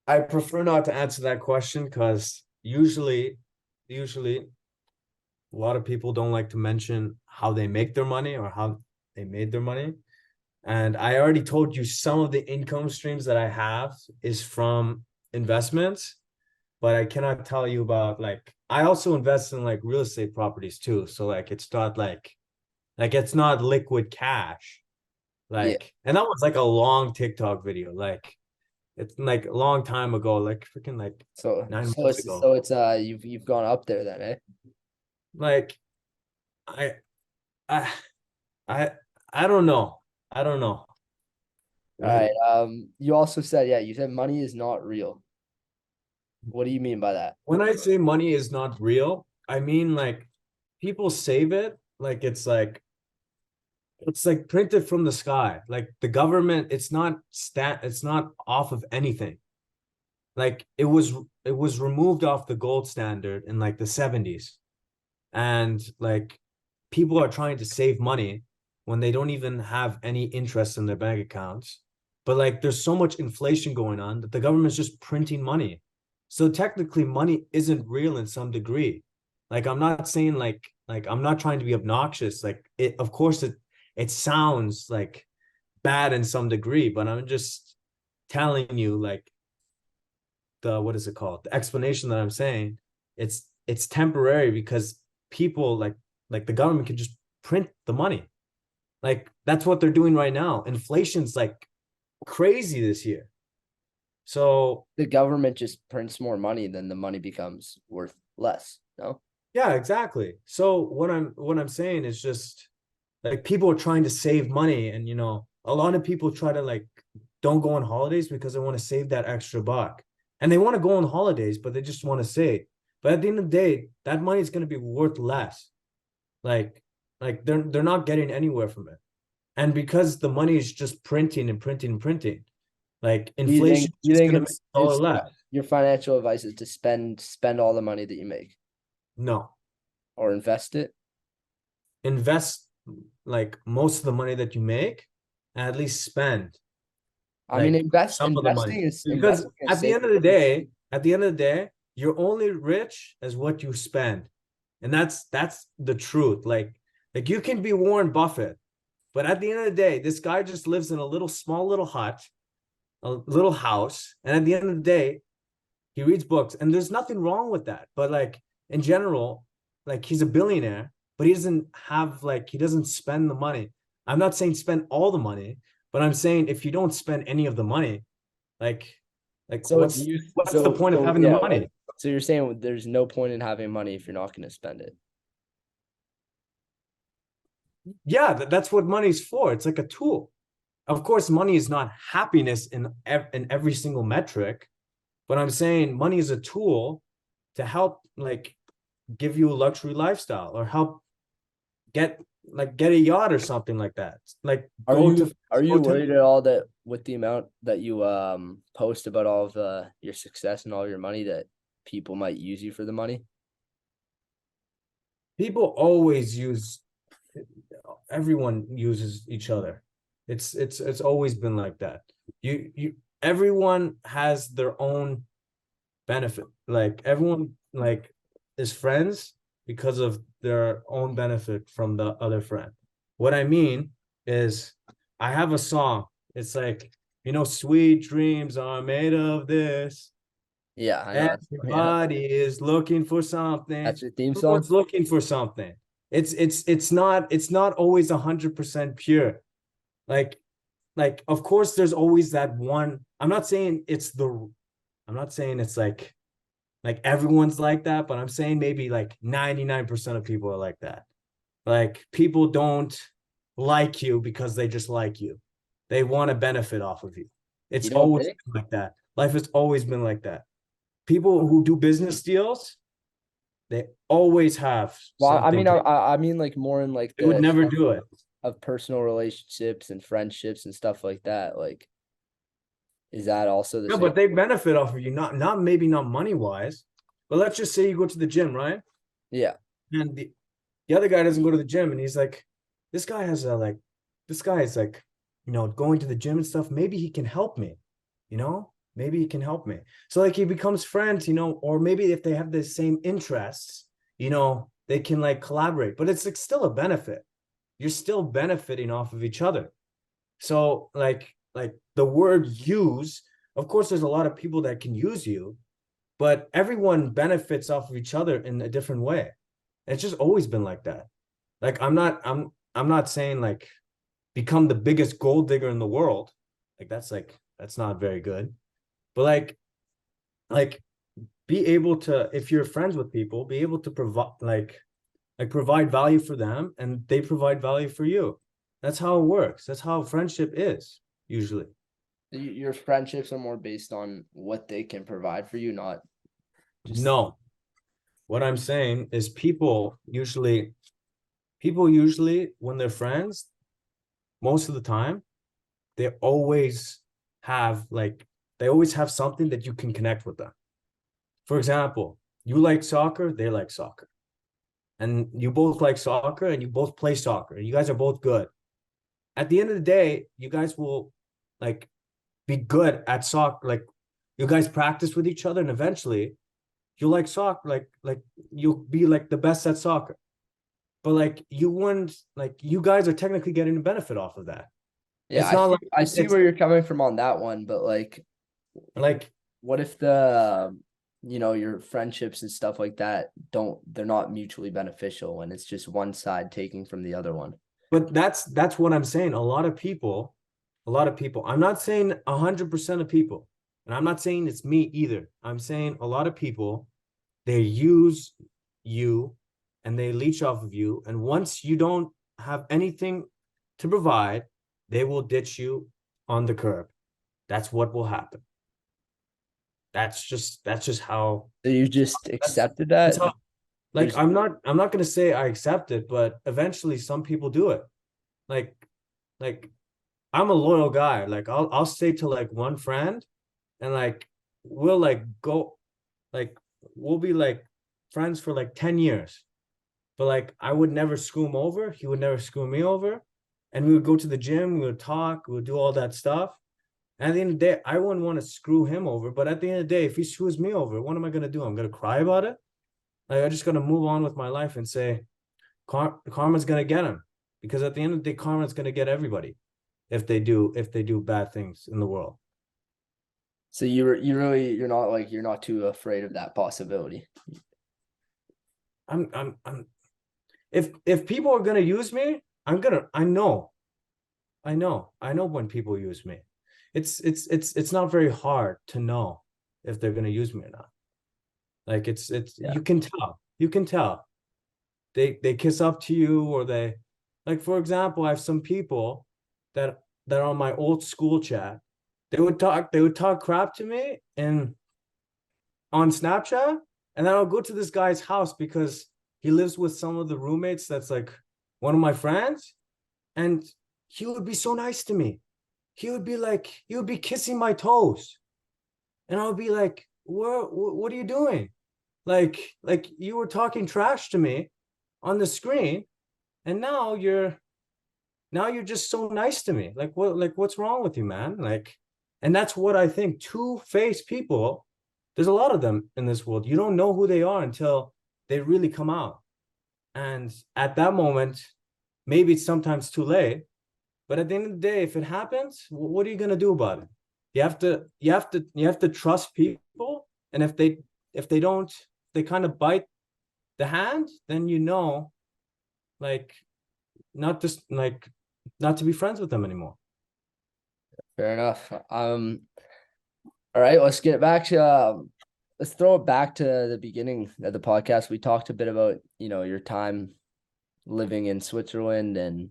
I prefer not to answer that question, because usually a lot of people don't like to mention how they make their money or how they made their money. And I already told you some of the income streams that I have is from investments, but I cannot tell you about, like, I also invest in like real estate properties too. So like it's not like it's not liquid cash. Yeah. And that was like a long TikTok video. Like it's like a long time ago, like freaking like So 9 months ago. it's you've gone up there then, eh? Like I I I I don't know. I don't know. All right. You also said, yeah, you said money is not real. What do you mean by that? When I say money is not real, I mean like people save it like it's like printed from the sky. Like the government, it's not off of anything. Like it was removed off the gold standard in like the 70s. And like people are trying to save money when they don't even have any interest in their bank accounts. But like there's so much inflation going on that the government's just printing money. So technically money isn't real in some degree. Like I'm not saying like I'm not trying to be obnoxious. Like it, of course it sounds like bad in some degree, but I'm just telling you like the what is it called? The explanation that I'm saying, it's temporary, because people like the government can just print the money. Like that's what they're doing right now. Inflation's like crazy this year. So The government just prints more money, then the money becomes worth less. No? yeah, exactly. So what I'm saying is just like people are trying to save money, and a lot of people try to like don't go on holidays because they want to save that extra buck. And they want to go on holidays, but they just want to save. But at the end of the day, that money is going to be worth less. Like they're not getting anywhere from it. And because the money is just printing and printing and printing, like inflation is You just think going to make a dollar it's less. your financial advice is to spend all the money that you make No, or invest it? invest like most of the money that you make, and at least spend I mean, like some of the money. Because investing is at the safe. end of the day, you're only rich as what you spend. And that's the truth. Like you can be Warren Buffett, but at the end of the day, this guy just lives in a little small little hut, a little house, and at the end of the day, he reads books, and there's nothing wrong with that. But like in general, like he's a billionaire, but he doesn't spend the money. I'm not saying spend all the money, but I'm saying if you don't spend any of the money, like like So do what's you what's the point of having the yeah, money? so you're saying there's no point in having money if you're not going to spend it. Yeah, that's what money's for. It's like a tool. Of course, money is not happiness in every single metric, but I'm saying money is a tool to help like give you a luxury lifestyle or help get get a yacht or something like that. Like Are go you to worried at all that with the amount that you post about all of your success and all your money that people might use you for the money? people always use everyone uses each other. It's always been like that. You everyone has their own benefit. Like everyone like is friends because of their own benefit from the other friend. What I mean is I have a song. It's like, sweet dreams are made of this. Yeah, I know that's yeah. Everybody is looking for something. That's your theme song? Everyone's looking for something. It's not always 100% pure. Like of course there's always that one. I'm not saying it's like everyone's like that, but I'm saying maybe like 99% of people are like that. Like people don't like you because they just like you. They want to benefit off of you. It's You don't always think? been like that. Life has always been like that. People who do business deals, they always have Well, I something mean, to, I mean, like more in like they would the never sense do it. of personal relationships and friendships and stuff like that. Like, is that also the No, same? but they benefit off of you, not maybe not money wise, but let's just say you go to the gym, right? Yeah, And the other guy doesn't go to the gym, and he's like, this guy has a like, this guy is like, going to the gym and stuff. Maybe he can help me, maybe he can help me. So like he becomes friends, or maybe if they have the same interests, they can like collaborate. But it's like still a benefit. You're still benefiting off of each other. So like the word use, of course, there's a lot of people that can use you, but everyone benefits off of each other in a different way. It's just always been like that. Like I'm not saying like become the biggest gold digger in the world. That's not very good. But like be able to, if you're friends with people, be able to provide provide value for them and they provide value for you. That's how it works. That's how friendship is usually. your friendships are more based on what they can provide for you, not just No, what I'm saying is people usually when they're friends, most of the time, they always have like they always have something that you can connect with them. For example, you like soccer, they like soccer. And you both like soccer and you both play soccer. And you guys are both good. At the end of the day, you guys will like be good at soccer. Like you guys practice with each other and eventually you'll like soccer, like you'll be like the best at soccer. But like you wouldn't like you guys are technically getting a benefit off of that. yeah. It's not like I see it's where you're coming from on that one, but like, like what if the your friendships and stuff like that they're not mutually beneficial when it's just one side taking from the other one? but that's what I'm saying. A lot of people. I'm not saying 100% of people, and I'm not saying it's me either. I'm saying a lot of people, they use you and they leech off of you. And once you don't have anything to provide, they will ditch you on the curb. That's what will happen. That's just how So you just that's accepted that's that? how like There's I'm not gonna say I accept it, but eventually some people do it. Like like I'm a loyal guy. Like I'll say to like one friend and like we'll like go like we'll be like friends for like 10 years. But like I would never screw him over. He would never screw me over. And we would go to the gym, we would talk, we would do all that stuff. And at the end of the day, I wouldn't want to screw him over. But at the end of the day, if he screws me over, what am I gonna do? I'm gonna cry about it. Like I just gotta move on with my life and say karma's gonna get him. Because at the end of the day, karma's gonna get everybody if they do bad things in the world. so you're not too afraid of that possibility. I'm if people are gonna use me, I know when people use me. It's not very hard to know if they're gonna use me or not. Like it's Yeah. you can tell. You can tell. They kiss up to you or they like for example, I have some people that are on my old school chat. They would talk crap to me and on Snapchat, and then I'll go to this guy's house because he lives with some of the roommates that's like one of my friends, and he would be so nice to me. He would be kissing my toes, and I'll be like, what are you doing? Like you were talking trash to me on the screen, and now you're just so nice to me. What's wrong with you, man? Like, and that's what I think. Two-faced people, there's a lot of them in this world. You don't know who they are until they really come out. And at that moment, maybe it's sometimes too late. But at the end of the day, if it happens, what are you gonna do about it? You have to trust people. And if they don't, they kind of bite the hand, then like not just like not to be friends with them anymore. Fair enough. All right, let's get back to let's throw it back to the beginning of the podcast. We talked a bit about, your time living in Switzerland and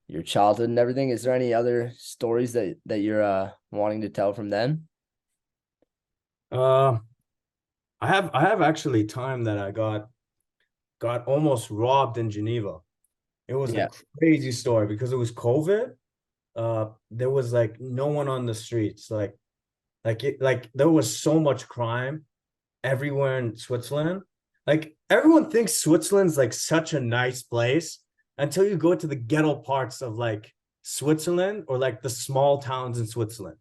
your childhood and everything. Is there any other stories that you're wanting to tell from then? Uh, I have actually time that I got almost robbed in Geneva. It was a Yeah. crazy story because it was COVID. There was like no one on the streets. Like there was so much crime everywhere in Switzerland. Like everyone thinks Switzerland's like such a nice place until you go to the ghetto parts of like Switzerland or like the small towns in Switzerland.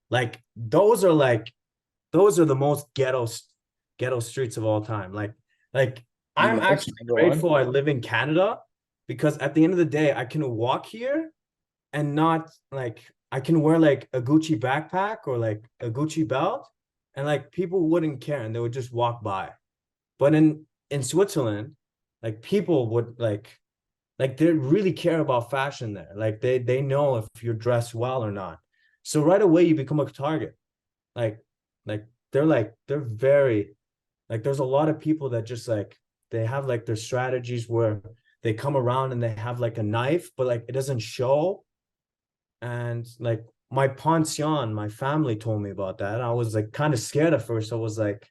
Like those are the most ghetto streets of all time. Like You I'm know, actually number one. grateful I live in Canada because at the end of the day, I can walk here and not like I can wear like a Gucci backpack or like a Gucci belt, and like people wouldn't care and they would just walk by. But in Switzerland, like people would like they really care about fashion there. Like they know if you're dressed well or not. So right away you become a target. Like like they're very like there's a lot of people that just like they have like their strategies where they come around and they have like a knife, but like it doesn't show. And like my pension, my family told me about that. I was like kind of scared at first. I was like,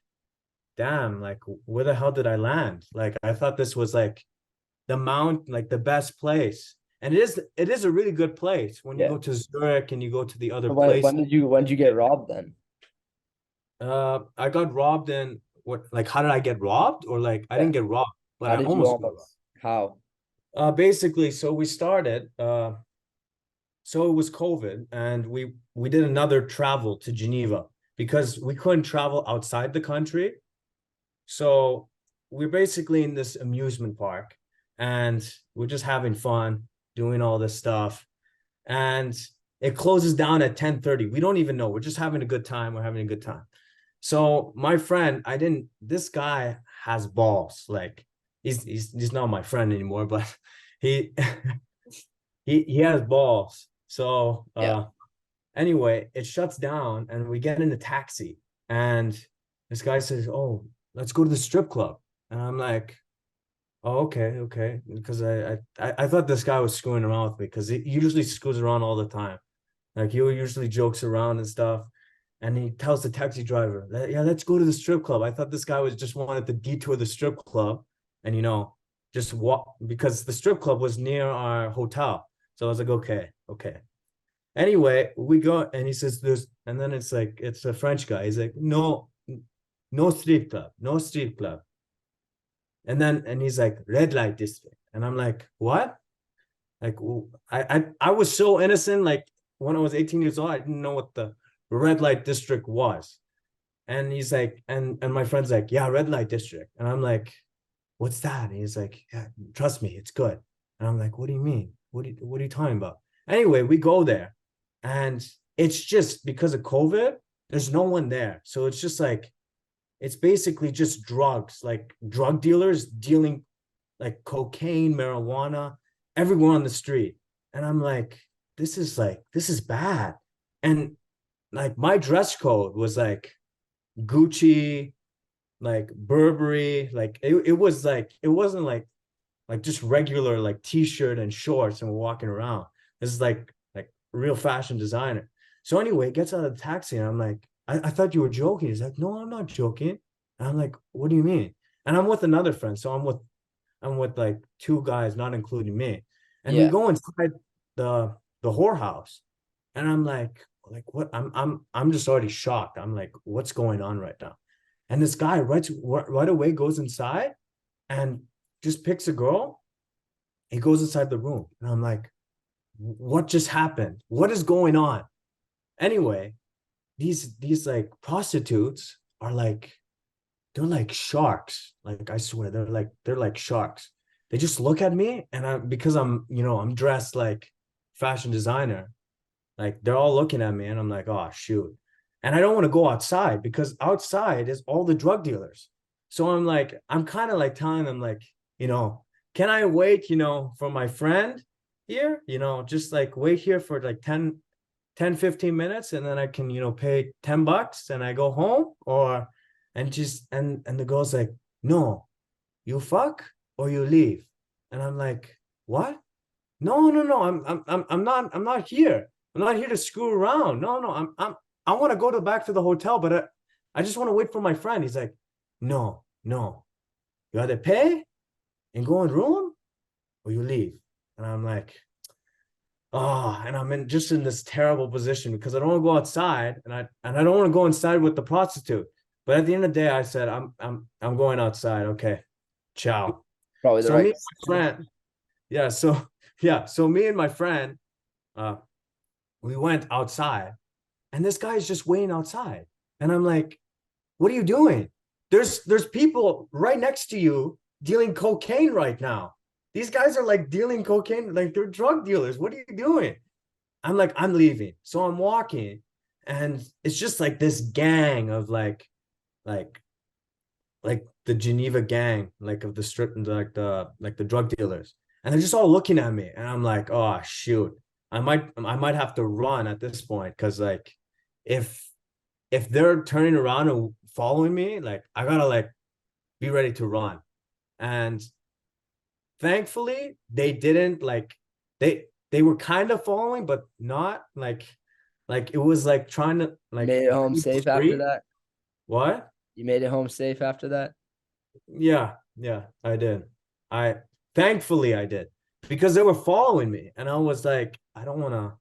damn, like where the hell did I land? Like I thought this was like like the best place. And it is a really good place when you Yeah. go to Zurich and you go to the other So When places. when did you get robbed then? I got robbed in what like how did I get robbed? Or like I Yeah. didn't get robbed, but How I did you almost got robbed. almost? How? Basically, so we started so it was COVID and we did another travel to Geneva because we couldn't travel outside the country. So we're basically in this amusement park and we're just having fun doing all this stuff. And it closes down at 10:30. We don't even know. We're just having a good time. We're having a good time. So my friend, this guy has balls. Like he's not my friend anymore, but he he has balls. So Yeah. anyway, it shuts down and we get in a taxi and this guy says, "Oh, let's go to the strip club." And I'm like, "Oh, okay, okay." Because I thought this guy was screwing around with me because he usually screws around all the time. Like he usually jokes around and stuff. And he tells the taxi driver, "Yeah, let's go to the strip club." I thought this guy was just wanted to detour the strip club and just walk because the strip club was near our hotel. So I was like, okay, okay. Anyway, we go and he says there's and then it's like it's a French guy. He's like, no, no strip club, no strip club. And he's like, red light district. And I'm like, what? Like I was so innocent. Like when I was 18 years old, I didn't know what the red light district was. And he's like, and my friend's like, yeah, red light district. And I'm like, what's that? And he's like, yeah, trust me, it's good. And I'm like, what do you mean? What are you talking about? Anyway, we go there, and it's just because of COVID, there's no one there. So it's just like it's basically just drugs, like drug dealers dealing like cocaine, marijuana, everyone on the street. And I'm like, this is bad. And like my dress code was like Gucci, like Burberry, like it was like it wasn't like like just regular like t-shirt and shorts, and we're walking around. This is like real fashion designer. So anyway, he gets out of the taxi and I'm like, I thought you were joking. He's like, no, I'm not joking. And I'm like, what do you mean? And I'm with another friend. So I'm with like two guys, not including me. And we Yeah. go inside the whorehouse. And I'm like what? I'm just already shocked. I'm like, what's going on right now? And this guy right away goes inside and just picks a girl. He goes inside the room. And I'm like, what just happened? What is going on? Anyway, these like prostitutes are like, they're like sharks. Like I swear, they're like sharks. They just look at me, and because I'm dressed like fashion designer, like they're all looking at me, and I'm like, oh shoot. And I don't want to go outside because outside is all the drug dealers. So I'm kind of like telling them, like, you know, can I wait, for my friend here? Just like wait here for like 10-15 minutes, and then I can, pay $10 and I go home. And the girl's like, no, you fuck or you leave. And I'm like, what? No, no, no. I'm not here. I'm not here to screw around. No, no. I want to go back to the hotel, but I just want to wait for my friend. He's like, no, no. You either pay and go in room or you leave. And I'm like, oh, and I'm in this terrible position because I don't want to go outside, and I don't want to go inside with the prostitute. But at the end of the day, I said, I'm going outside. Okay. Ciao. Probably the So right me and my decision. friend, yeah, so me and my friend, uh, we went outside, and this guy is just waiting outside. And I'm like, what are you doing? There's people right next to you dealing cocaine right now. These guys are like dealing cocaine, like they're drug dealers. What are you doing? I'm like, I'm leaving. So I'm walking, and it's just like this gang of like like the Geneva gang, like of the strip, like the drug dealers, and they're just all looking at me, and I'm like, oh shoot, I might have to run at this point, because like if if they're turning around and following me, like I gotta like be ready to run. And thankfully, they didn't like they were kind of following, but not like it was like trying to You like made it home creep the safe after street. that. What? You made it home safe after that. Yeah, yeah, I did. I Thankfully I did, because they were following me, and I was like, I don't want to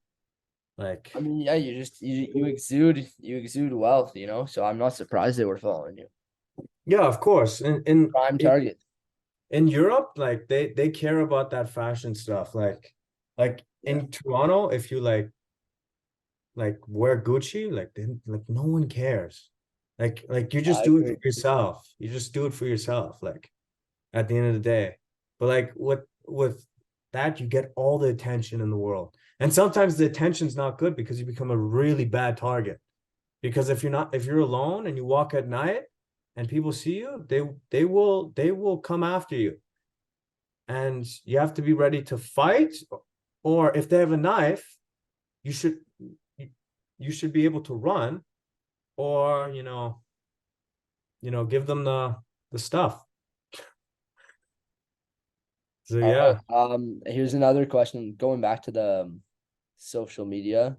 like. I mean, yeah, you exude wealth, So I'm not surprised they were following you. Yeah, of course. In in Prime in, target. in Europe, like they care about that fashion stuff. Like Yeah, in Toronto, if you like wear Gucci, like no one cares. Like you just I do it for agree. yourself. You just do it for yourself. Like at the end of the day. But like with that, you get all the attention in the world. And sometimes the attention's not good because you become a really bad target. Because if you're alone and you walk at night and people see you, they will come after you. And you have to be ready to fight. Or if they have a knife, you should you should be able to run, or give them the stuff. So All yeah. right. Here's another question. Going back to the social media,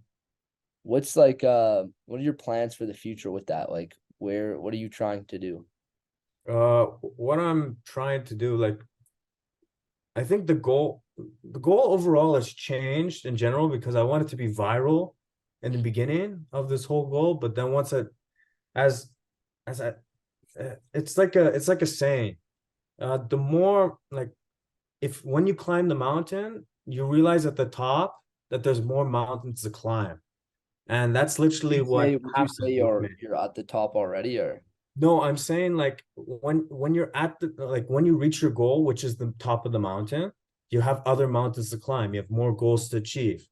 what are your plans for the future with that? Like, what are you trying to do? What I'm trying to do, like, I think the goal overall has changed in general, because I want it to be viral in the beginning of this whole goal. But then once I as as I it's like a saying. The more like, if when you climb the mountain, you realize at the top that there's more mountains to climb. And that's literally what Would you say happened with me. you're at the top already, or No, I'm saying like when you're at the like when you reach your goal, which is the top of the mountain, you have other mountains to climb. You have more goals to achieve.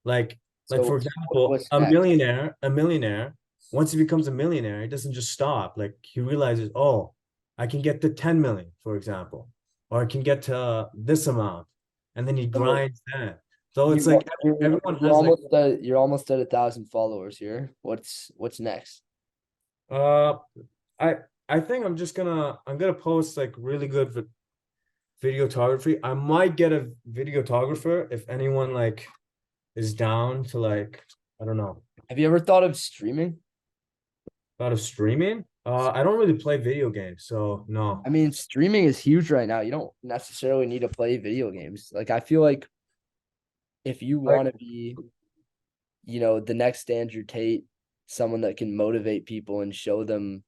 Like like so for example, what's a next? millionaire, a millionaire, once he becomes a millionaire, he doesn't just stop. Like he realizes, oh, I can get to 10 million, for example, or I can get to this amount, and then he So grinds that. So it's you like everyone has like you're almost at 1,000 followers here. What's next? uh I I think I'm gonna post like really good videography. I might get a videographer if anyone like is down to like, I don't know, Have you ever thought of streaming? out of streaming. I don't really play video games, so no. I mean, streaming is huge right now. You don't necessarily need to play video games. Like, I feel like if you Like want to be, the next Andrew Tate, someone that can motivate people and show them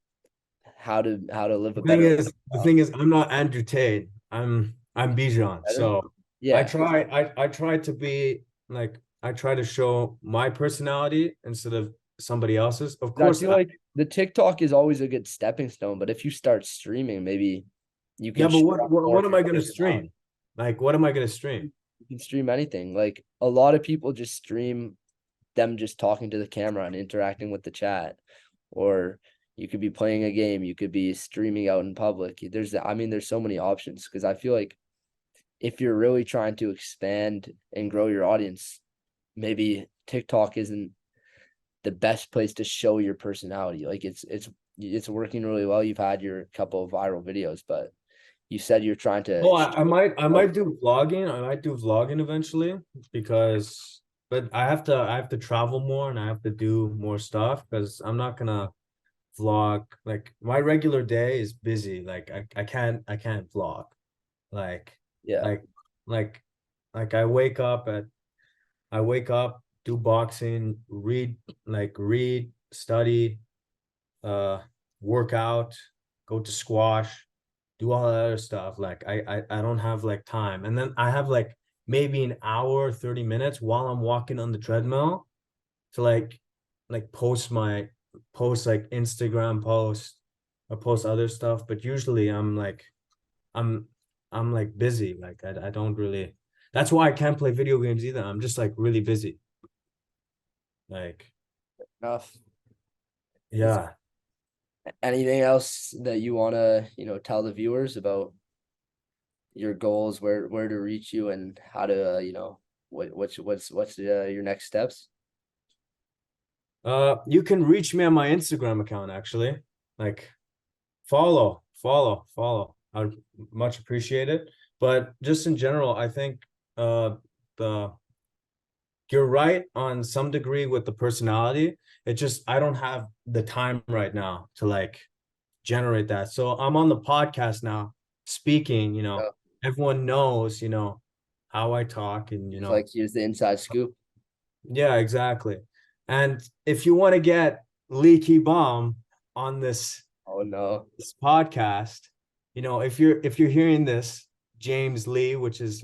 how to live a better the lifestyle. thing is, I'm not Andrew Tate. I'm Bijan. Better? So Yeah. I try to be like I try to show my personality instead of somebody else's. Of 'Cause I course, feel like the TikTok is always a good stepping stone, but if you start streaming, maybe you can yeah, but show off more what of am your I gonna personality. stream? Like, what am I gonna stream? You can stream anything. Like a lot of people just stream them just talking to the camera and interacting with the chat. Or you could be playing a game, you could be streaming out in public. There's so many options because I feel like if you're really trying to expand and grow your audience, maybe TikTok isn't the best place to show your personality. Like it's working really well. You've had your couple of viral videos, but you said you're trying to Oh, I show. might do vlogging. I might do vlogging eventually because but I have to travel more and I have to do more stuff because I'm not gonna vlog like my regular day is busy. Like I can't vlog. Like Yeah. like like like I wake up, do boxing, read, study, uh work out, go to squash, do all that other stuff. Like I don't have like time. And then I have like maybe an hour, 30 minutes while I'm walking on the treadmill to post like Instagram post or post other stuff. But usually I'm I'm like busy. Like I don't really that's why I can't play video games either. I'm just like really busy. Like, Enough. Is yeah. anything else that you want to, tell the viewers about your goals, where to reach you and how to, what's your next steps? You can reach me on my Instagram account actually. Like follow. I'd much appreciate it. But just in general, I think the you're right on some degree with the personality. It just I don't have the time right now to like generate that. So I'm on the podcast now speaking, Uh, everyone knows, how I talk and it's like here's the inside scoop. yeah, exactly. And if you want to get Leaky Bomb on Oh no. this podcast, if you're hearing this, James Lee, which is,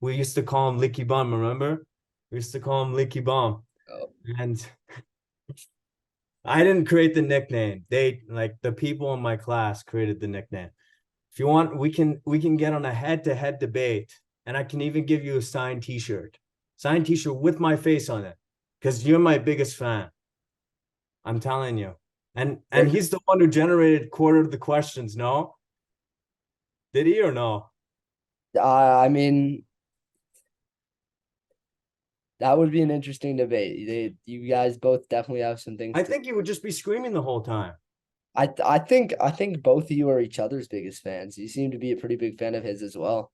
we used to call him Leaky Bomb, remember? We used to call him Leaky Bomb. Oh, And I didn't create the nickname. They like the people in my class created the nickname. If you want, we can get on a head-to-head debate, and I can even give you a signed T-shirt with my face on it, because you're my biggest fan. I'm telling you. And Wait, he's the one who generated quarter of the questions. No, did he or no? I mean, that would be an interesting debate. You guys both definitely have some things I to. think he would just be screaming the whole time. I think both of you are each other's biggest fans. You seem to be a pretty big fan of his as well.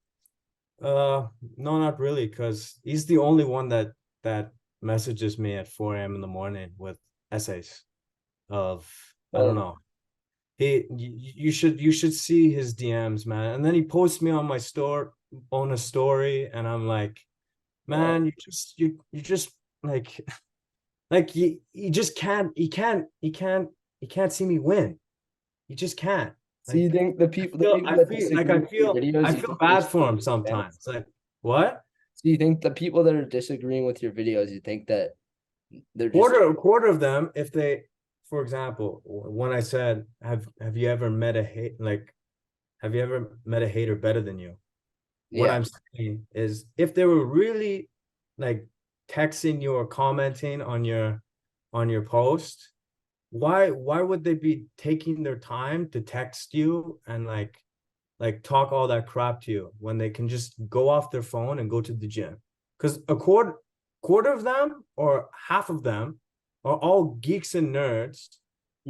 No, not really, because he's the only one that messages me at 4 a.m. in the morning with essays of I don't Oh, know. You should see his DMs, man. And then he posts me on my store on a story, and I'm like, oh. man, you just like you just he can't see me win. You just can't. So you Like think the people that disagree with your videos, I you feel think they're bad for him secretly fans? sometimes. Like, what? So you think the people that are disagreeing with your videos, you think that they're just Quarter of them, if they, for example, when I said, have you ever met a hate like have you ever met a hater better than you? What yeah. I'm saying is if they were really like texting you or commenting on your post, why would they be taking their time to text you and like talk all that crap to you when they can just go off their phone and go to the gym? Because a quarter of them or half of them are all geeks and nerds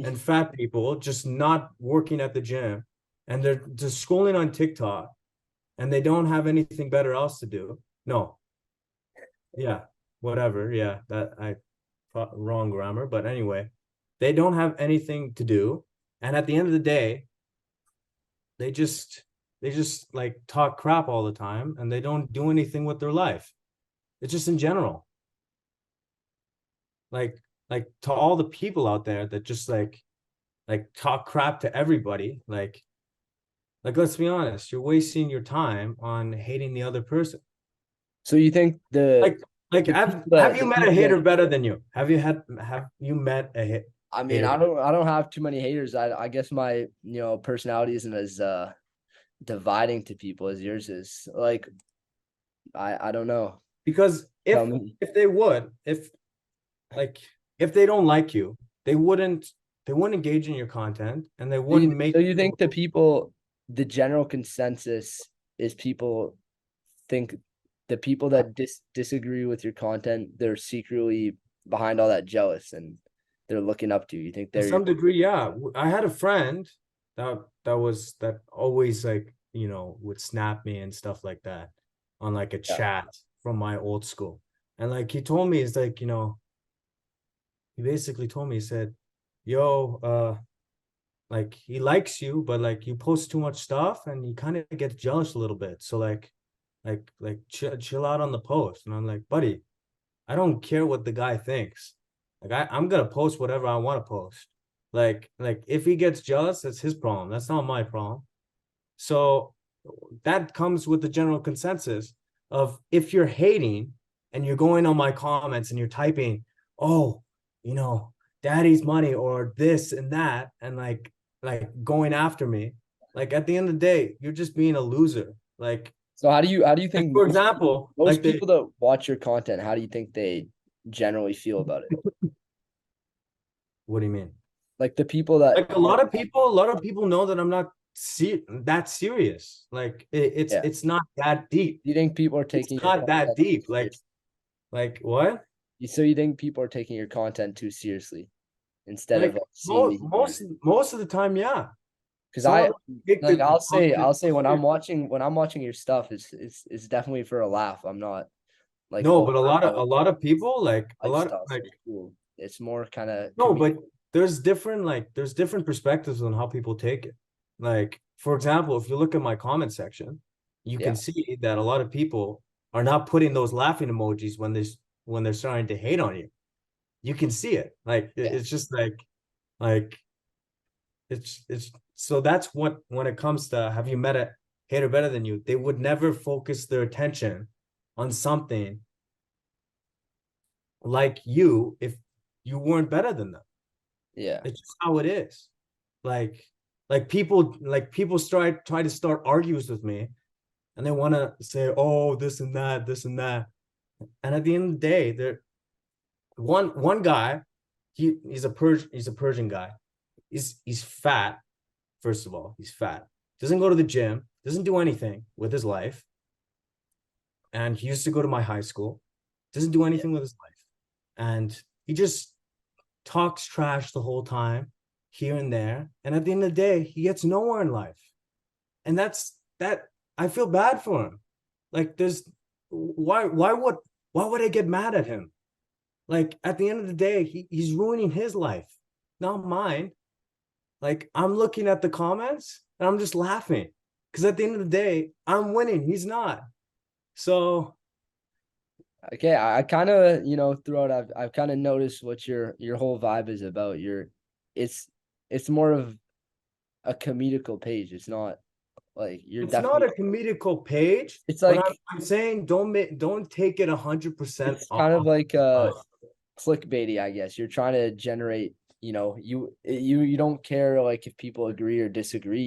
and fat people just not working at the gym, and they're just scrolling on TikTok and they don't have anything better else to do. No, yeah, whatever. Yeah, that I wrong grammar, but anyway, they don't have anything to do, and at the end of the day, they just they just like talk crap all the time, and they don't do anything with their life. It's just in general, like to all the people out there that just talk crap to everybody, let's be honest, you're wasting your time on hating the other person. So you think Like the people have that you the met a people that hater better than you? Have you met a I mean, hater? I don't have too many haters. I guess my, personality isn't as dividing to people as yours is. Like I don't know. Because Tell me. if they would, like if they don't like you, they wouldn't engage in your content, and they So wouldn't make you think the general consensus is people think the people that disagree with your content, they're secretly behind all that jealous and they're looking up to you. You think to they're your, some degree. Yeah, I had a friend that always would snap me and stuff like that on like a yeah, chat from my old school, and like he told me, it's like, he basically told me, he said, yo, like he likes you, but like you post too much stuff and he kind of gets jealous a little bit, so chill out on the post. And I'm like, buddy, I don't care what the guy thinks. Like I'm gonna post whatever I want to post. If he gets jealous, that's his problem. That's not my problem. So that comes with the general consensus of, if you're hating and you're going on my comments and you're typing, oh, you know, daddy's money or this and that, and going after me, like at the end of the day, you're just being a loser. so how do you think For example, most people that watch your content, how do you think they generally feel about it? what do you mean? Like the people that Like a lot of people know that I'm not that serious. yeah. It's not that deep. Do you think people are It's taking your not that content too deep. seriously? What? So you think people are taking your content too seriously instead of like seeing the humor? Most of the time, yeah. Because Some of I them take like the I'll content say when serious. when I'm watching your stuff, it's definitely for a laugh. I'm not like, No, oh but wow, a lot of people, a lot of lifestyle so cool. It's more kind of no, but there's different perspectives on how people take it. Like, for example, if you look at my comment section, you yeah, can see that a lot of people are not putting those laughing emojis when they're starting to hate on you. You can see it. yeah, It's just like it's so that's what, when it comes to, have you met a hater better than you, they would never focus their attention on something like you if you weren't better than them. yeah. It's just how it is. Like people try to start arguments with me, and they want to say, oh, this and that. And at the end of the day, they're one guy, he's a Persian guy. He's fat. First of all, he's fat. Doesn't go to the gym, doesn't do anything with his life. And he used to go to my high school, doesn't do anything with his life. And he just talks trash the whole time, here and there. And at the end of the day, he gets nowhere in life. And that I feel bad for him. Like, there's why would I get mad at him? Like, at the end of the day, he's ruining his life, not mine. Like, I'm looking at the comments and I'm just laughing, because at the end of the day, I'm winning. He's not. So Okay, I kind of throughout I've kind of noticed what your whole vibe is about. It's it's more of a comedical page. It's not like you're it's not definitely. a comedical page, It's but like I'm saying don't take it 100% it's off. kind of like clickbaity, I guess. You're trying to generate, you don't care like if people agree or disagree.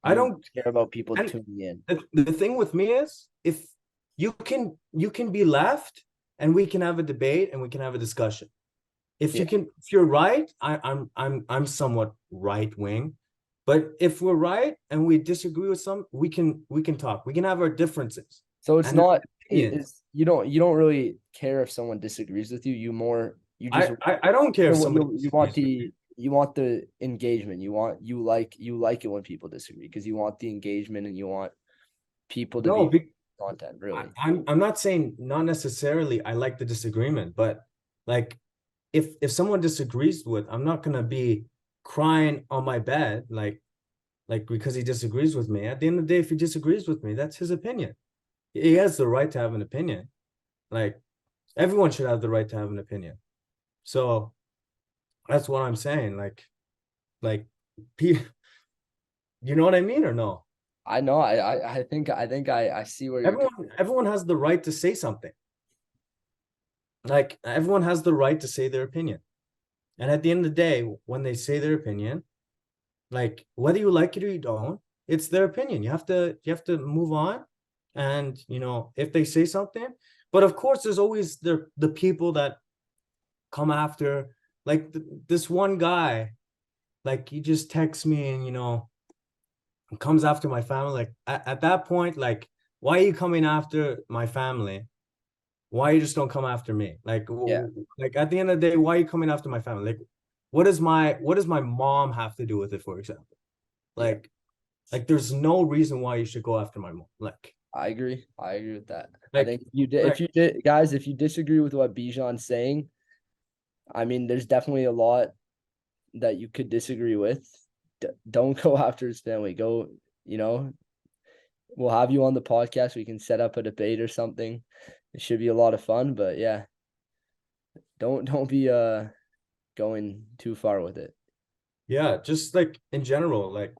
I You don't. care about people And tuning in. the thing with me is, if you can be left, and we can have a debate and we can have a discussion. Yeah. If you're right, I'm somewhat right wing. But if we're right and we disagree with some, we can talk. We can have our differences So it's and not opinions. it's you don't really care if someone disagrees with you. You just I don't care if somebody you want disagrees with me. you want the engagement. You like it when people disagree because you want the engagement and you want people to No, be content, really. I'm not saying not necessarily I like the disagreement, but like if someone disagrees with, I'm not gonna be crying on my bed like because he disagrees with me. At the end of the day, if he disagrees with me, that's his opinion. He has the right to have an opinion. Like everyone should have the right to have an opinion. So that's what I'm saying. Like, you know what I mean or no? I know. I see where you're. Everyone has the right to say something. Like everyone has the right to say their opinion. And at the end of the day, when they say their opinion, like whether you like it or you don't, it's their opinion. You have to move on. And if they say something, but of course, there's always the people that come after, like this one guy, like he just texts me and comes after my family. Like at that point, like, why are you coming after my family? Why you just don't come after me? Yeah. Like at the end of the day, why are you coming after my family? Like, what does my mom have to do with it, for example? Yeah. Like there's no reason why you should go after my mom. I agree. I agree with that. I Like think if like you did, guys, if you disagree with what Bijan's saying, I mean, there's definitely a lot that you could disagree with. Don't go after his family. Go, you know, we'll have you on the podcast. We can set up a debate or something. It should be a lot of fun, but yeah, don't be going too far with it. yeah, just like in general, like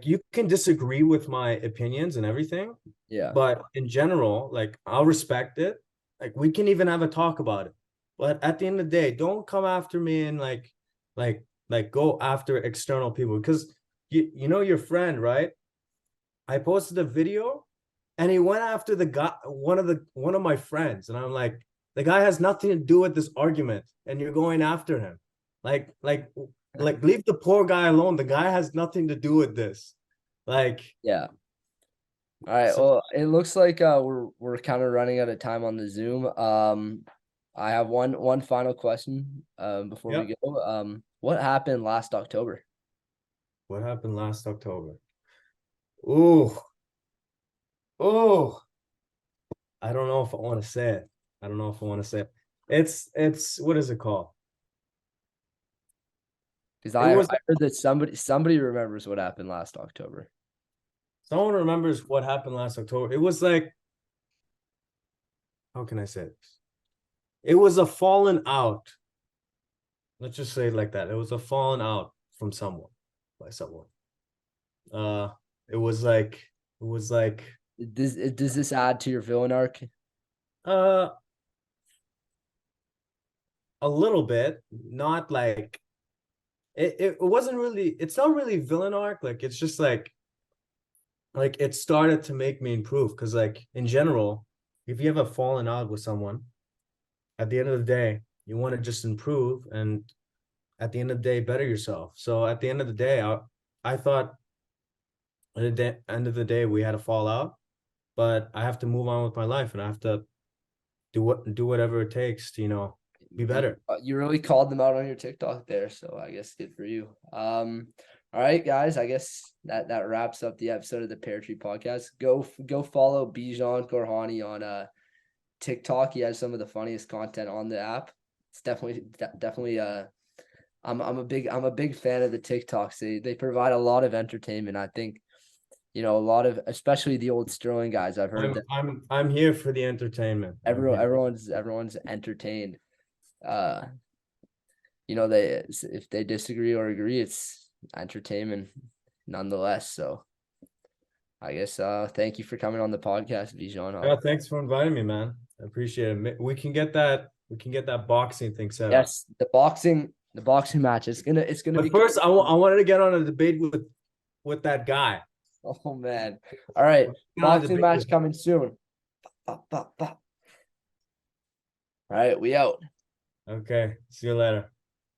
you can disagree with my opinions and everything, Yeah. but in general, like I'll respect it. Like we can even have a talk about it. But at the end of the day, don't come after me and like go after external people, because you know your friend, right? I posted a video and he went after the guy, one of my friends, and I'm like, the guy has nothing to do with this argument, and you're going after him. Like, like, like, leave the poor guy alone. The guy has nothing to do with this. Like, Yeah. All right. so Well, it looks like we're kind of running out of time on the Zoom. I have one final question before yeah. we go. What happened last October? What happened last October? Oh, oh, I don't know if I want to say it. I don't know if I want to say it. It's what is it called? Because It I was heard that somebody remembers what happened last October. someone remembers what happened last October. It was like, how can I say this? It was a falling out. Let's just say it like that. It was a falling out from someone, by someone. Uh, it was like Does this add to your villain arc? uh a little bit, not like it wasn't really. It's not really villain arc. Like it's just like it started to make me improve, because like in general, if you have a fallen out with someone, at the end of the day, you want to just improve, and at the end of the day, better yourself. So at the end of the day, I thought at the end of the day we had a fallout, but I have to move on with my life, and I have to do whatever it takes to be better. You really called them out on your TikTok there, so I guess good for you. All right, guys. I guess that wraps up the episode of the Pear Tree Podcast. Go follow Bijan Korhani on TikTok. He has some of the funniest content on the app. It's definitely I'm a big fan of the TikToks. They provide a lot of entertainment. I think a lot of, especially the old Sterling guys. I've heard I'm that I'm I'm here for the entertainment. I'm here. everyone's entertained. Uh, they, if they disagree or agree, it's entertainment nonetheless. So I guess thank you for coming on the podcast, Bijan. Yeah, thanks for inviting me, man. I appreciate it. We can get that boxing thing set up. Yes, the boxing match. It's gonna But be. first, I wanted to get on a debate with that guy. Oh man! All right, Get on a boxing debate match with. coming soon. All right, we out. Okay, see you later.